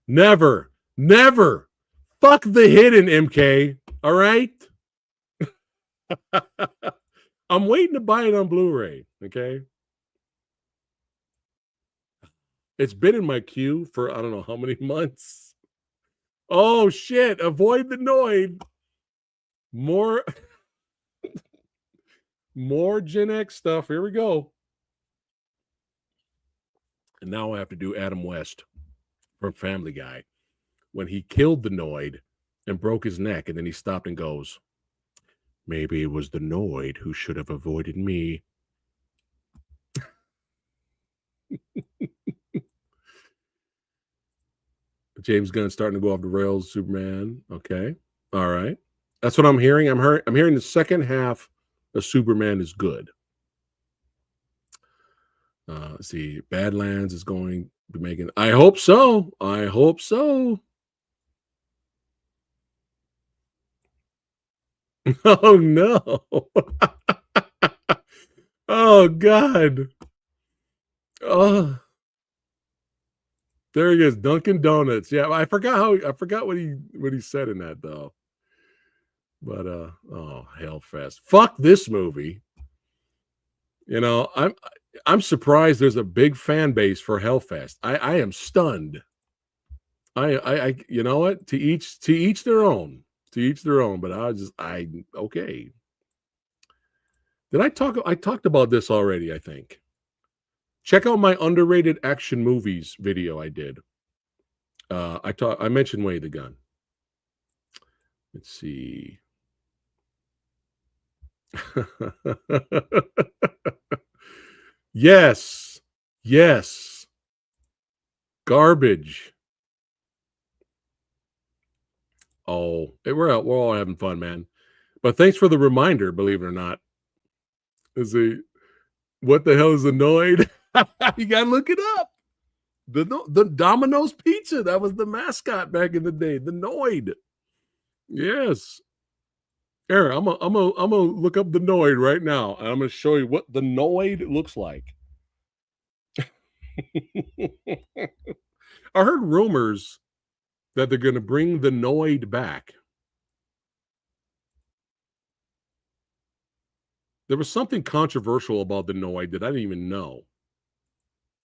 Never. Fuck the hidden, MK. All right. I'm waiting to buy it on Blu-ray. Okay. It's been in my queue for I don't know how many months. Oh shit. Avoid the Noid. More Gen X stuff. Here we go. And now I have to do Adam West from Family Guy when he killed the Noid and broke his neck, and then he stopped and goes, maybe it was the Noid who should have avoided me. James Gunn starting to go off the rails, Superman. Okay. All right. That's what I'm hearing. I'm hearing the second half of Superman is good. Let's see. Badlands is going to be making. I hope so. Oh no. Oh God. Oh. There he is, Dunkin' Donuts. Yeah, I forgot what he said in that though. But oh Hellfest. Fuck this movie. I'm surprised there's a big fan base for Hellfest. I am stunned. I you know what? To each their own. To each their own. But okay. I talked about this already, I think. Check out my underrated action movies video I did. I mentioned Way the Gun. Let's see. Yes. Garbage. Oh, we're all having fun, man. But thanks for the reminder, believe it or not. What the hell is a Noid? You gotta look it up. The Domino's Pizza, that was the mascot back in the day. The Noid. Yes. Aaron, I'm gonna look up the Noid right now, and I'm gonna show you what the Noid looks like. I heard rumors that they're gonna bring the Noid back. There was something controversial about the Noid that I didn't even know.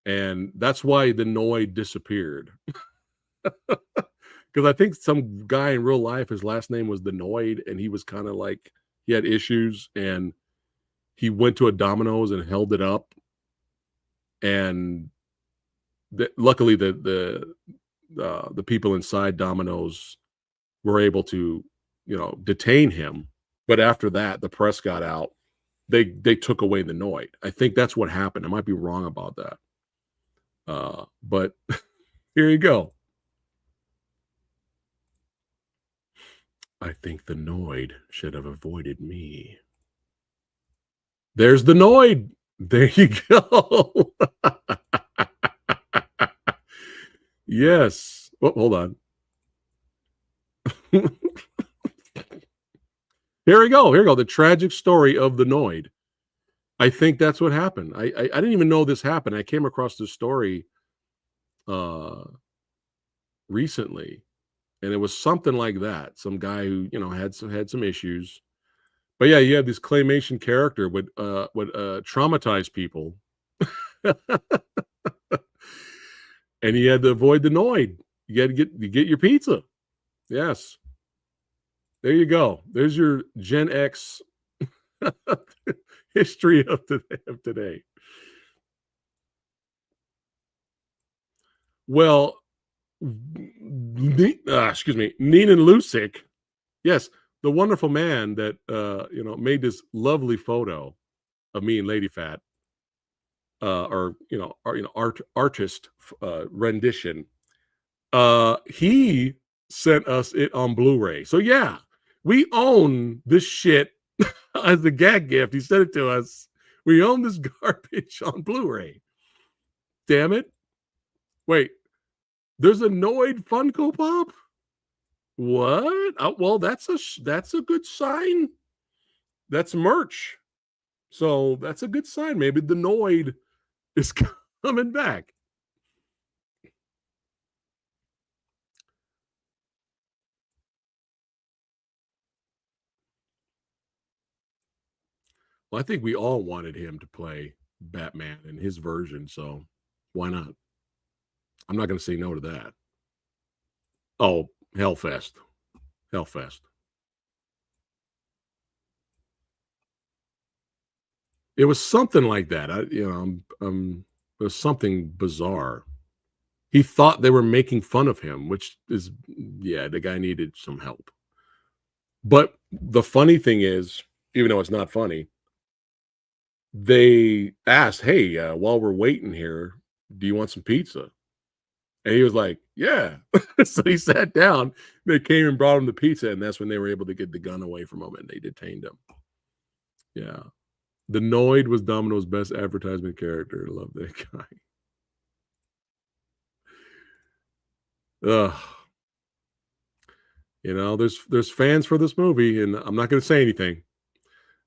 And that's why the Noid disappeared. Because I think some guy in real life, his last name was the Noid, and he was kind of like, he had issues, and he went to a Domino's and held it up, and luckily the people inside Domino's were able to, detain him. But after that, the press got out. They took away the Noid. I think that's what happened. I might be wrong about that. But here you go. I think the Noid should have avoided me. There's the Noid. There you go. Yes. Oh, hold on. Here we go. Here we go. The tragic story of the Noid. I think that's what happened. I didn't even know this happened. I came across this story recently, and it was something like that. Some guy who had some issues. But yeah, you have this claymation character would traumatize people, and you had to avoid the Noid. You got to get your pizza. Yes, there you go. There's your Gen X history of today. Well, excuse me, Neenan Lusick, yes, the wonderful man that made this lovely photo of me and Lady Phat, artist rendition. He sent us it on Blu-ray. So yeah, we own this shit as a gag gift. He sent it to us. We own this garbage on Blu-ray. Damn it. Wait, there's a Noid Funko Pop? What? Well, that's a good sign. That's merch. So that's a good sign. Maybe the Noid is coming back. Well, I think we all wanted him to play Batman in his version, so why not? I'm not going to say no to that. Oh, Hellfest. Hellfest. It was something like that. It was something bizarre. He thought they were making fun of him, which is, yeah, the guy needed some help. But the funny thing is, even though it's not funny, they asked, hey, while we're waiting here, do you want some pizza? And he was like, yeah. So he sat down. They came and brought him the pizza, and that's when they were able to get the gun away from him, and they detained him. Yeah. The Noid was Domino's best advertisement character. I love that guy. Ugh. There's fans for this movie, and I'm not going to say anything.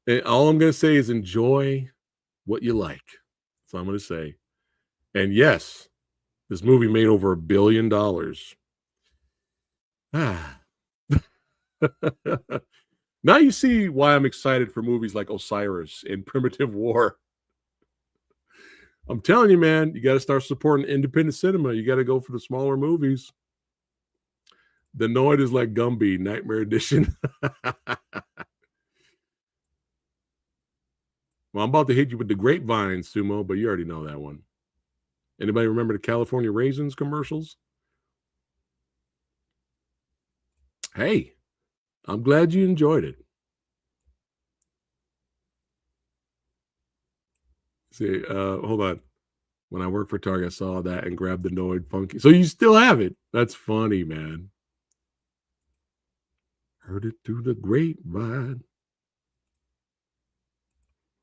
And all I'm going to say is enjoy what you like. That's all I'm going to say. And yes, this movie made over $1 billion. Now you see why I'm excited for movies like Osiris and Primitive War. I'm telling you, man, you got to start supporting independent cinema. You got to go for the smaller movies. The Noid is like Gumby, Nightmare Edition. Well, I'm about to hit you with the grapevine, Sumo, but you already know that one. Anybody remember the California Raisins commercials? Hey, I'm glad you enjoyed it. See, hold on. When I worked for Target, I saw that and grabbed the Noid Funky. So you still have it. That's funny, man. Heard it through the grapevine.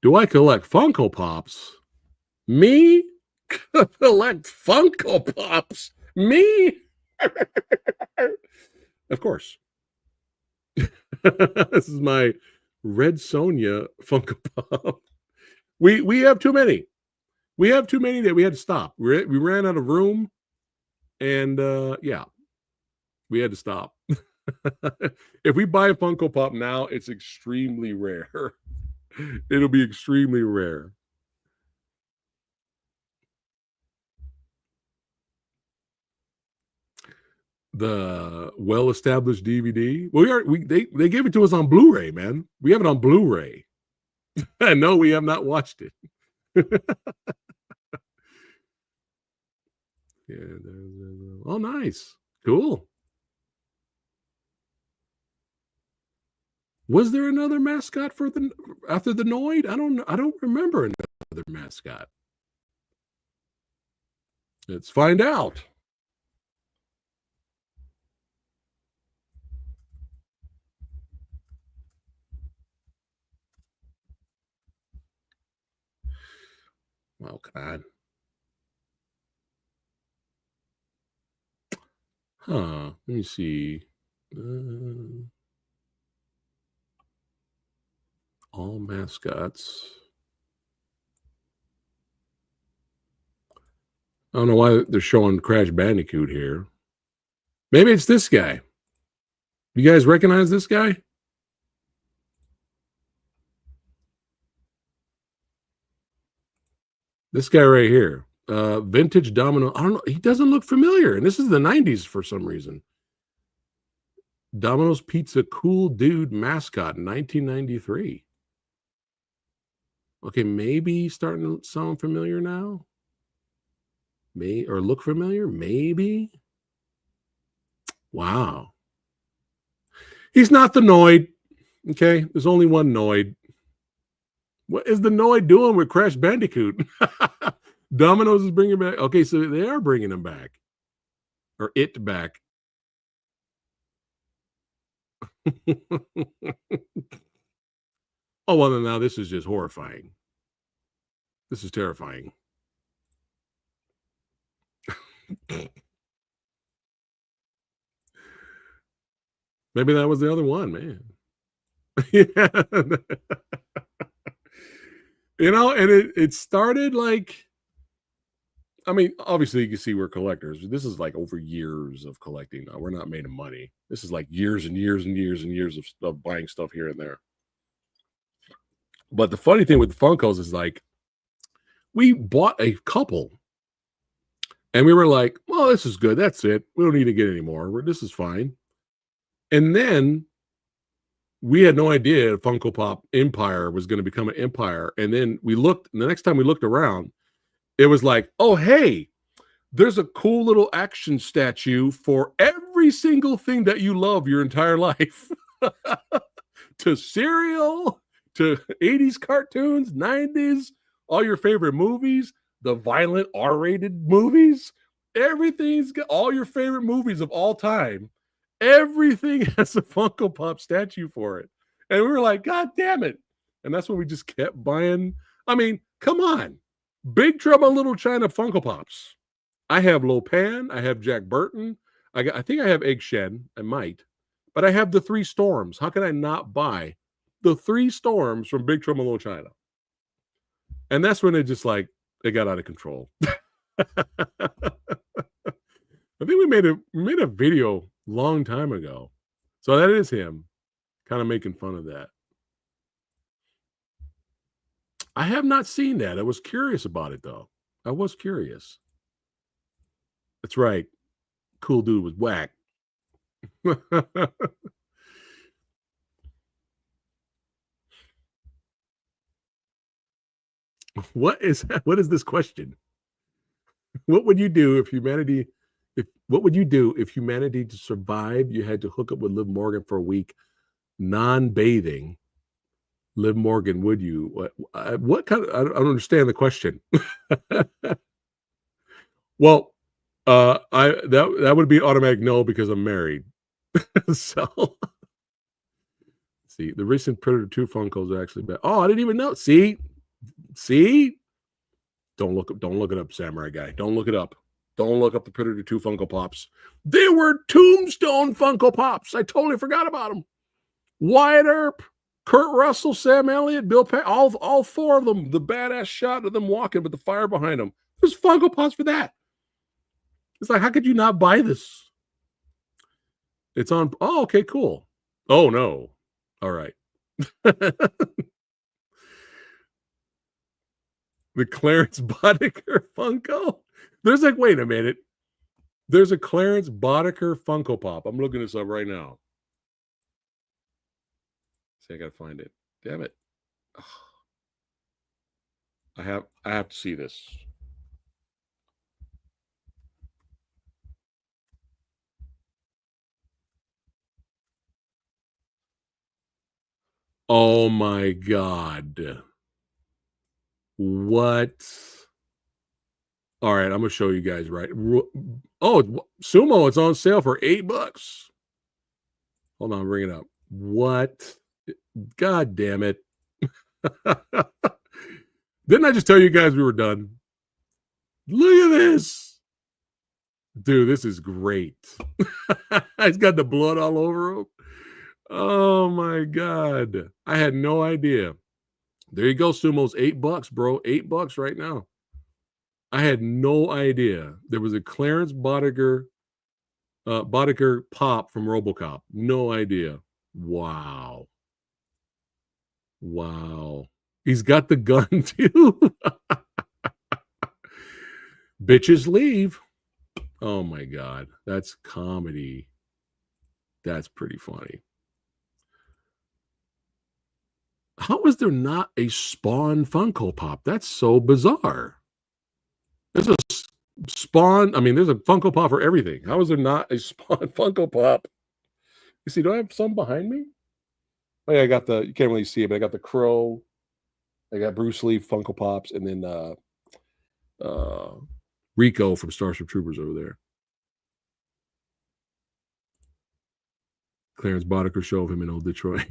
Do I collect Funko Pops? Me? Collect Funko Pops? Me? Of course. This is my Red Sonja Funko Pop. We have too many. We have too many that we had to stop. We ran out of room, and yeah, we had to stop. If we buy a Funko Pop now, it's extremely rare. It'll be extremely rare. The well-established DVD. Well, they gave it to us on Blu-ray, man. We have it on Blu-ray. No, we have not watched it. Yeah. Oh, nice. Cool. Was there another mascot for the after the Noid? I don't know. I don't remember another mascot. Let's find out. Oh, God. Huh. Let me see. All mascots. I don't know why they're showing Crash Bandicoot here. Maybe it's this guy. You guys recognize this guy? This guy right here. Vintage Domino. I don't know. He doesn't look familiar. And this is the 90s for some reason. Domino's Pizza Cool Dude mascot, 1993. Okay, maybe starting to sound familiar now. May or look familiar, maybe. Wow. He's not the Noid. Okay, there's only one Noid. What is the Noid doing with Crash Bandicoot? Domino's is bringing back. Okay, so they are bringing him back, or it back. Oh well, now this is just horrifying. This is terrifying. Maybe that was the other one, man. Yeah. You know, and it started like, I mean, obviously you can see we're collectors. This is like over years of collecting. We're not made of money. This is like years and years and years and years of buying stuff here and there. But the funny thing with the Funkos is like, we bought a couple and we were like, well, this is good. That's it. We don't need to get any more. This is fine. And then we had no idea Funko Pop Empire was going to become an empire. And then we looked, and the next time we looked around, it was like, oh, hey, there's a cool little action statue for every single thing that you love your entire life. To cereal, to 80s cartoons, 90s, all your favorite movies, the violent R-rated movies, everything's got all your favorite movies of all time. Everything has a Funko Pop statue for it. And we were like, God damn it. And that's when we just kept buying. I mean, come on. Big Trouble in Little China Funko Pops. I have Lopan. I have Jack Burton. I think I have Egg Shen. I might. But I have the Three Storms. How can I not buy the Three Storms from Big Trouble in Little China? And that's when it just like, it got out of control. I think we made a video long time ago. So that is him kind of making fun of that. I have not seen that. I was curious about it though. I was curious. That's right. Cool dude was whack. What is this question? What would you do if humanity to survive you had to hook up with Liv Morgan for a week non-bathing? Liv Morgan, would you? What kind of, I don't understand the question. Well, I that would be automatic no because I'm married. So see, the recent Predator 2 Funkos are actually bad. Oh, I didn't even know. See? Don't look it up, Samurai Guy. Don't look it up. Don't look up the Predator 2 Funko Pops. They were Tombstone Funko Pops. I totally forgot about them. Wyatt Earp, Kurt Russell, Sam Elliott, Bill Pack, all four of them. The badass shot of them walking with the fire behind them. There's Funko Pops for that. It's like, how could you not buy this? It's on. Oh, okay, cool. Oh no. All right. The Clarence Boddicker Funko. There's like, wait a minute. There's a Clarence Boddicker Funko Pop. I'm looking this up right now. See, I gotta find it. Damn it. Oh. I have to see this. Oh my God. What? All right, I'm gonna show you guys right. Oh, Sumo, it's on sale for $8. Hold on, bring it up. What? God damn it. Didn't I just tell you guys we were done? Look at this. Dude, this is great. He's got the blood all over him. Oh my God. I had no idea. There you go, Sumo's $8, bro. $8 right now. I had no idea. There was a Clarence Boddicker pop from RoboCop. No idea. Wow. Wow. He's got the gun too. Bitches leave. Oh my God. That's comedy. That's pretty funny. How is there not a Spawn Funko Pop? That's so bizarre. There's a Spawn. I mean, there's a Funko Pop for everything. How is there not a Spawn Funko Pop? You see, do I have some behind me? Oh yeah, I got the, you can't really see it, but I got the Crow. I got Bruce Lee Funko Pops, and then Rico from Starship Troopers over there. Clarence Boddicker show of him in Old Detroit.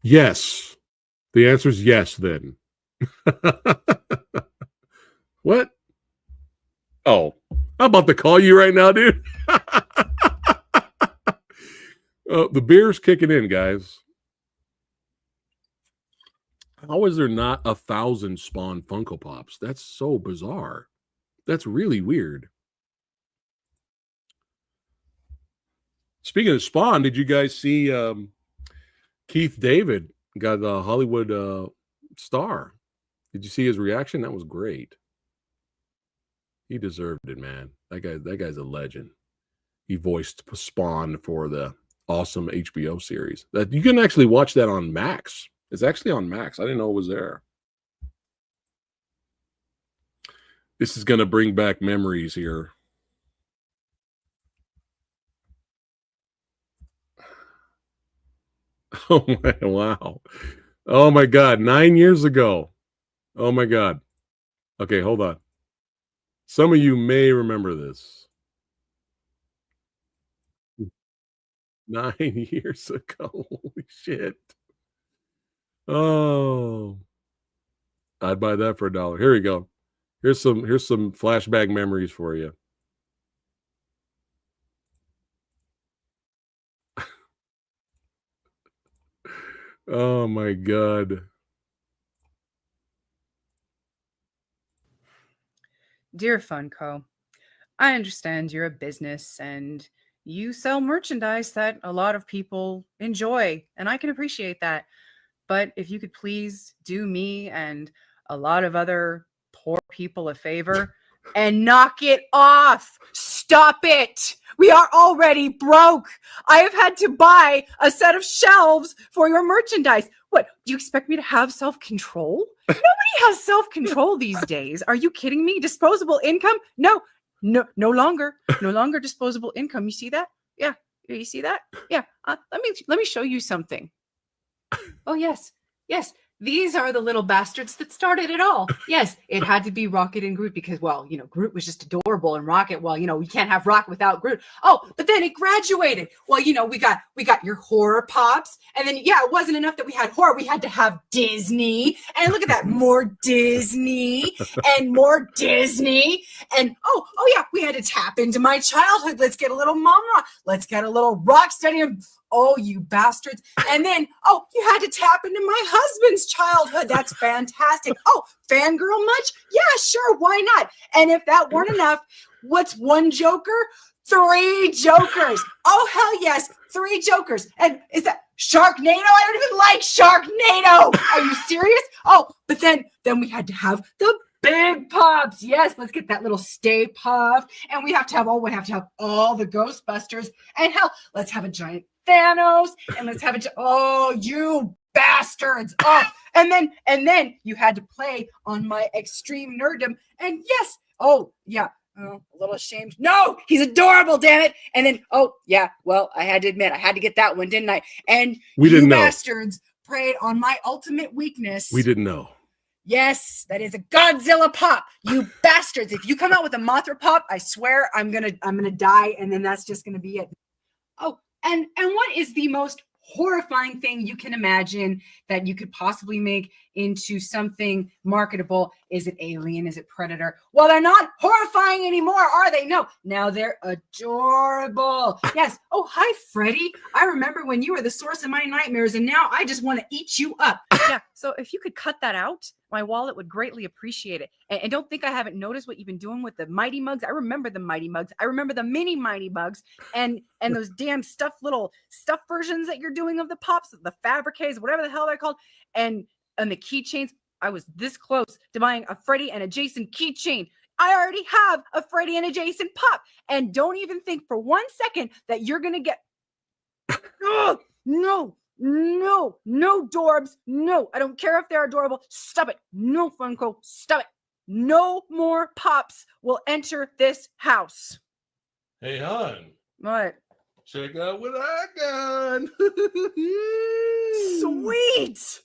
Yes. The answer is yes, then. What? Oh, I'm about to call you right now, dude. The beer's kicking in, guys. How is there not 1,000 Spawn Funko Pops? That's so bizarre. That's really weird. Speaking of Spawn, did you guys see Keith David got the Hollywood star? Did you see his reaction? That was great. He deserved it, man. That guy's a legend. He voiced Spawn for the awesome HBO series. That you can actually watch that on Max. It's actually on Max. I didn't know it was there. This is going to bring back memories here. Oh my, wow. Oh my God. 9 years ago. Oh my God. Okay, hold on. Some of you may remember this. 9 years ago. Holy shit. Oh, I'd buy that for $1. Here we go. Here's some flashback memories for you. Oh my God. Dear Funko, I understand you're a business and you sell merchandise that a lot of people enjoy, and I can appreciate that. But if you could please do me and a lot of other poor people a favor and knock it off. Stop it. We are already broke. I have had to buy a set of shelves for your merchandise. What, do you expect me to have self-control? Nobody has self-control these days. Are you kidding me? Disposable income? No longer disposable income. You see that? Yeah. You see that? Yeah. Let me show you something. Oh, yes. These are the little bastards that started it all. Yes, it had to be Rocket and Groot because, well, Groot was just adorable, and Rocket, well, we can't have Rocket without Groot. Oh, but then it graduated. Well, we got your horror pops, and then it wasn't enough that we had horror. We had to have Disney, and look at that, more Disney and more Disney, and oh yeah, we had to tap into my childhood. Let's get a little mama. Let's get a little rock steady. Oh, you bastards. And then, you had to tap into my husband's childhood. That's fantastic. Oh, fangirl much? Yeah, sure. Why not? And if that weren't enough, what's one Joker? 3 Jokers. Oh, hell yes. 3 Jokers. And is that Sharknado? I don't even like Sharknado. Are you serious? Oh, but then we had to have the big pops. Yes, let's get that little Stay Puft. And we have to have all the Ghostbusters. And hell, let's have a giant Thanos, and let's have it. Oh, you bastards! Oh, and then you had to play on my extreme nerddom, and yes, oh yeah, Oh, a little ashamed. No, he's adorable, damn it. And then, oh, yeah, well, I had to admit, I had to get that one, didn't I? And We you didn't know. bastards preyed on my ultimate weakness. We didn't know. Yes, that is a Godzilla pop. You bastards. If you come out with a Mothra pop, I swear I'm gonna die, and then that's just gonna be it. Oh, and what is the most horrifying thing you can imagine that you could possibly make into something marketable? Is it Alien? Is it Predator? Well, they're not horrifying anymore, are they? No, now they're adorable. Yes. Oh, hi, Freddy. I remember when you were the source of my nightmares, and now I just want to eat you up. Yeah, so if you could cut that out, my wallet would greatly appreciate it. And don't think I haven't noticed what you've been doing with the Mighty Mugs. I remember the Mighty Mugs. I remember the mini Mighty Mugs and those damn little stuff versions that you're doing of the pops, the fabriques, whatever the hell they're called, and the keychains. I was this close to buying a Freddy and a Jason keychain. I already have a Freddy and a Jason pop. And don't even think for 1 second that you're going to get... Oh, no. No, Dorbs. No, I don't care if they're adorable. Stop it. No, Funko. Stop it. No more pops will enter this house. Hey, hon. What? Check out what I got. Sweet.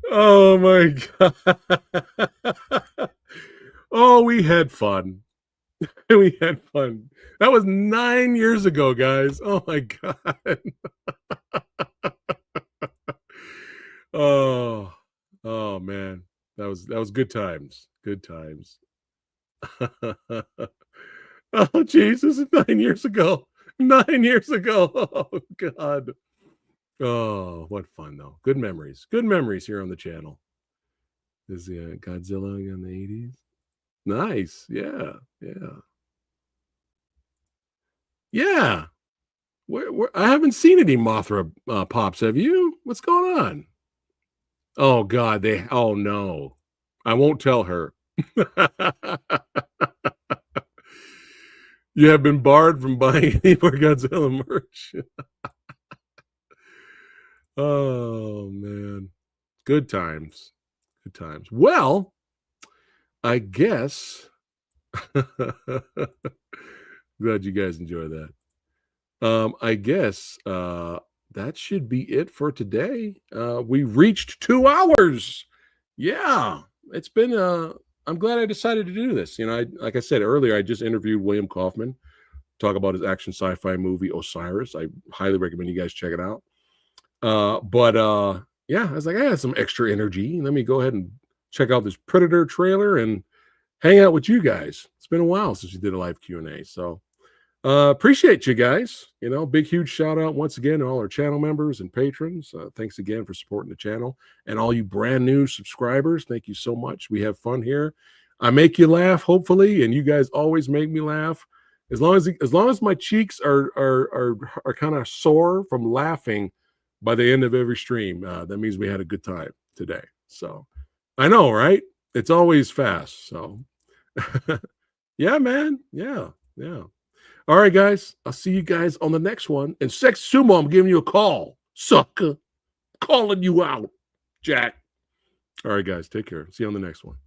Oh, my God. Oh, we had fun. We had fun. That was 9 years ago, guys. Oh my God. Oh man. That was good times. Good times. Oh Jesus, 9 years ago. 9 years ago. Oh God. Oh, what fun though. Good memories. Good memories here on the channel. Is the Godzilla in the 80s? Nice. Yeah. Yeah. I haven't seen any Mothra pops. Have you? What's going on? Oh God, oh no. I won't tell her. You have been barred from buying any more Godzilla merch. Oh man. Good times. Good times. Well, I guess glad you guys enjoy that. I guess that should be it for today. We reached 2 hours. Yeah, it's been I'm glad I decided to do this. You know, like I said earlier, I just interviewed William Kaufman, talk about his action sci-fi movie Osiris. I highly recommend you guys check it out. Yeah, I was like, I had some extra energy. Let me go ahead and check out this Predator trailer and hang out with you guys. It's been a while since we did a live Q&A. So appreciate you guys. You know, big, huge shout out once again to all our channel members and patrons. Thanks again for supporting the channel. And all you brand new subscribers, thank you so much. We have fun here. I make you laugh, hopefully, and you guys always make me laugh. As long as my cheeks are kind of sore from laughing by the end of every stream, that means we had a good time today. So I know, right? It's always fast. So yeah, man. Yeah. All right, guys. I'll see you guys on the next one. And Sex Sumo, I'm giving you a call. Sucker. Calling you out, Jack. All right, guys. Take care. See you on the next one.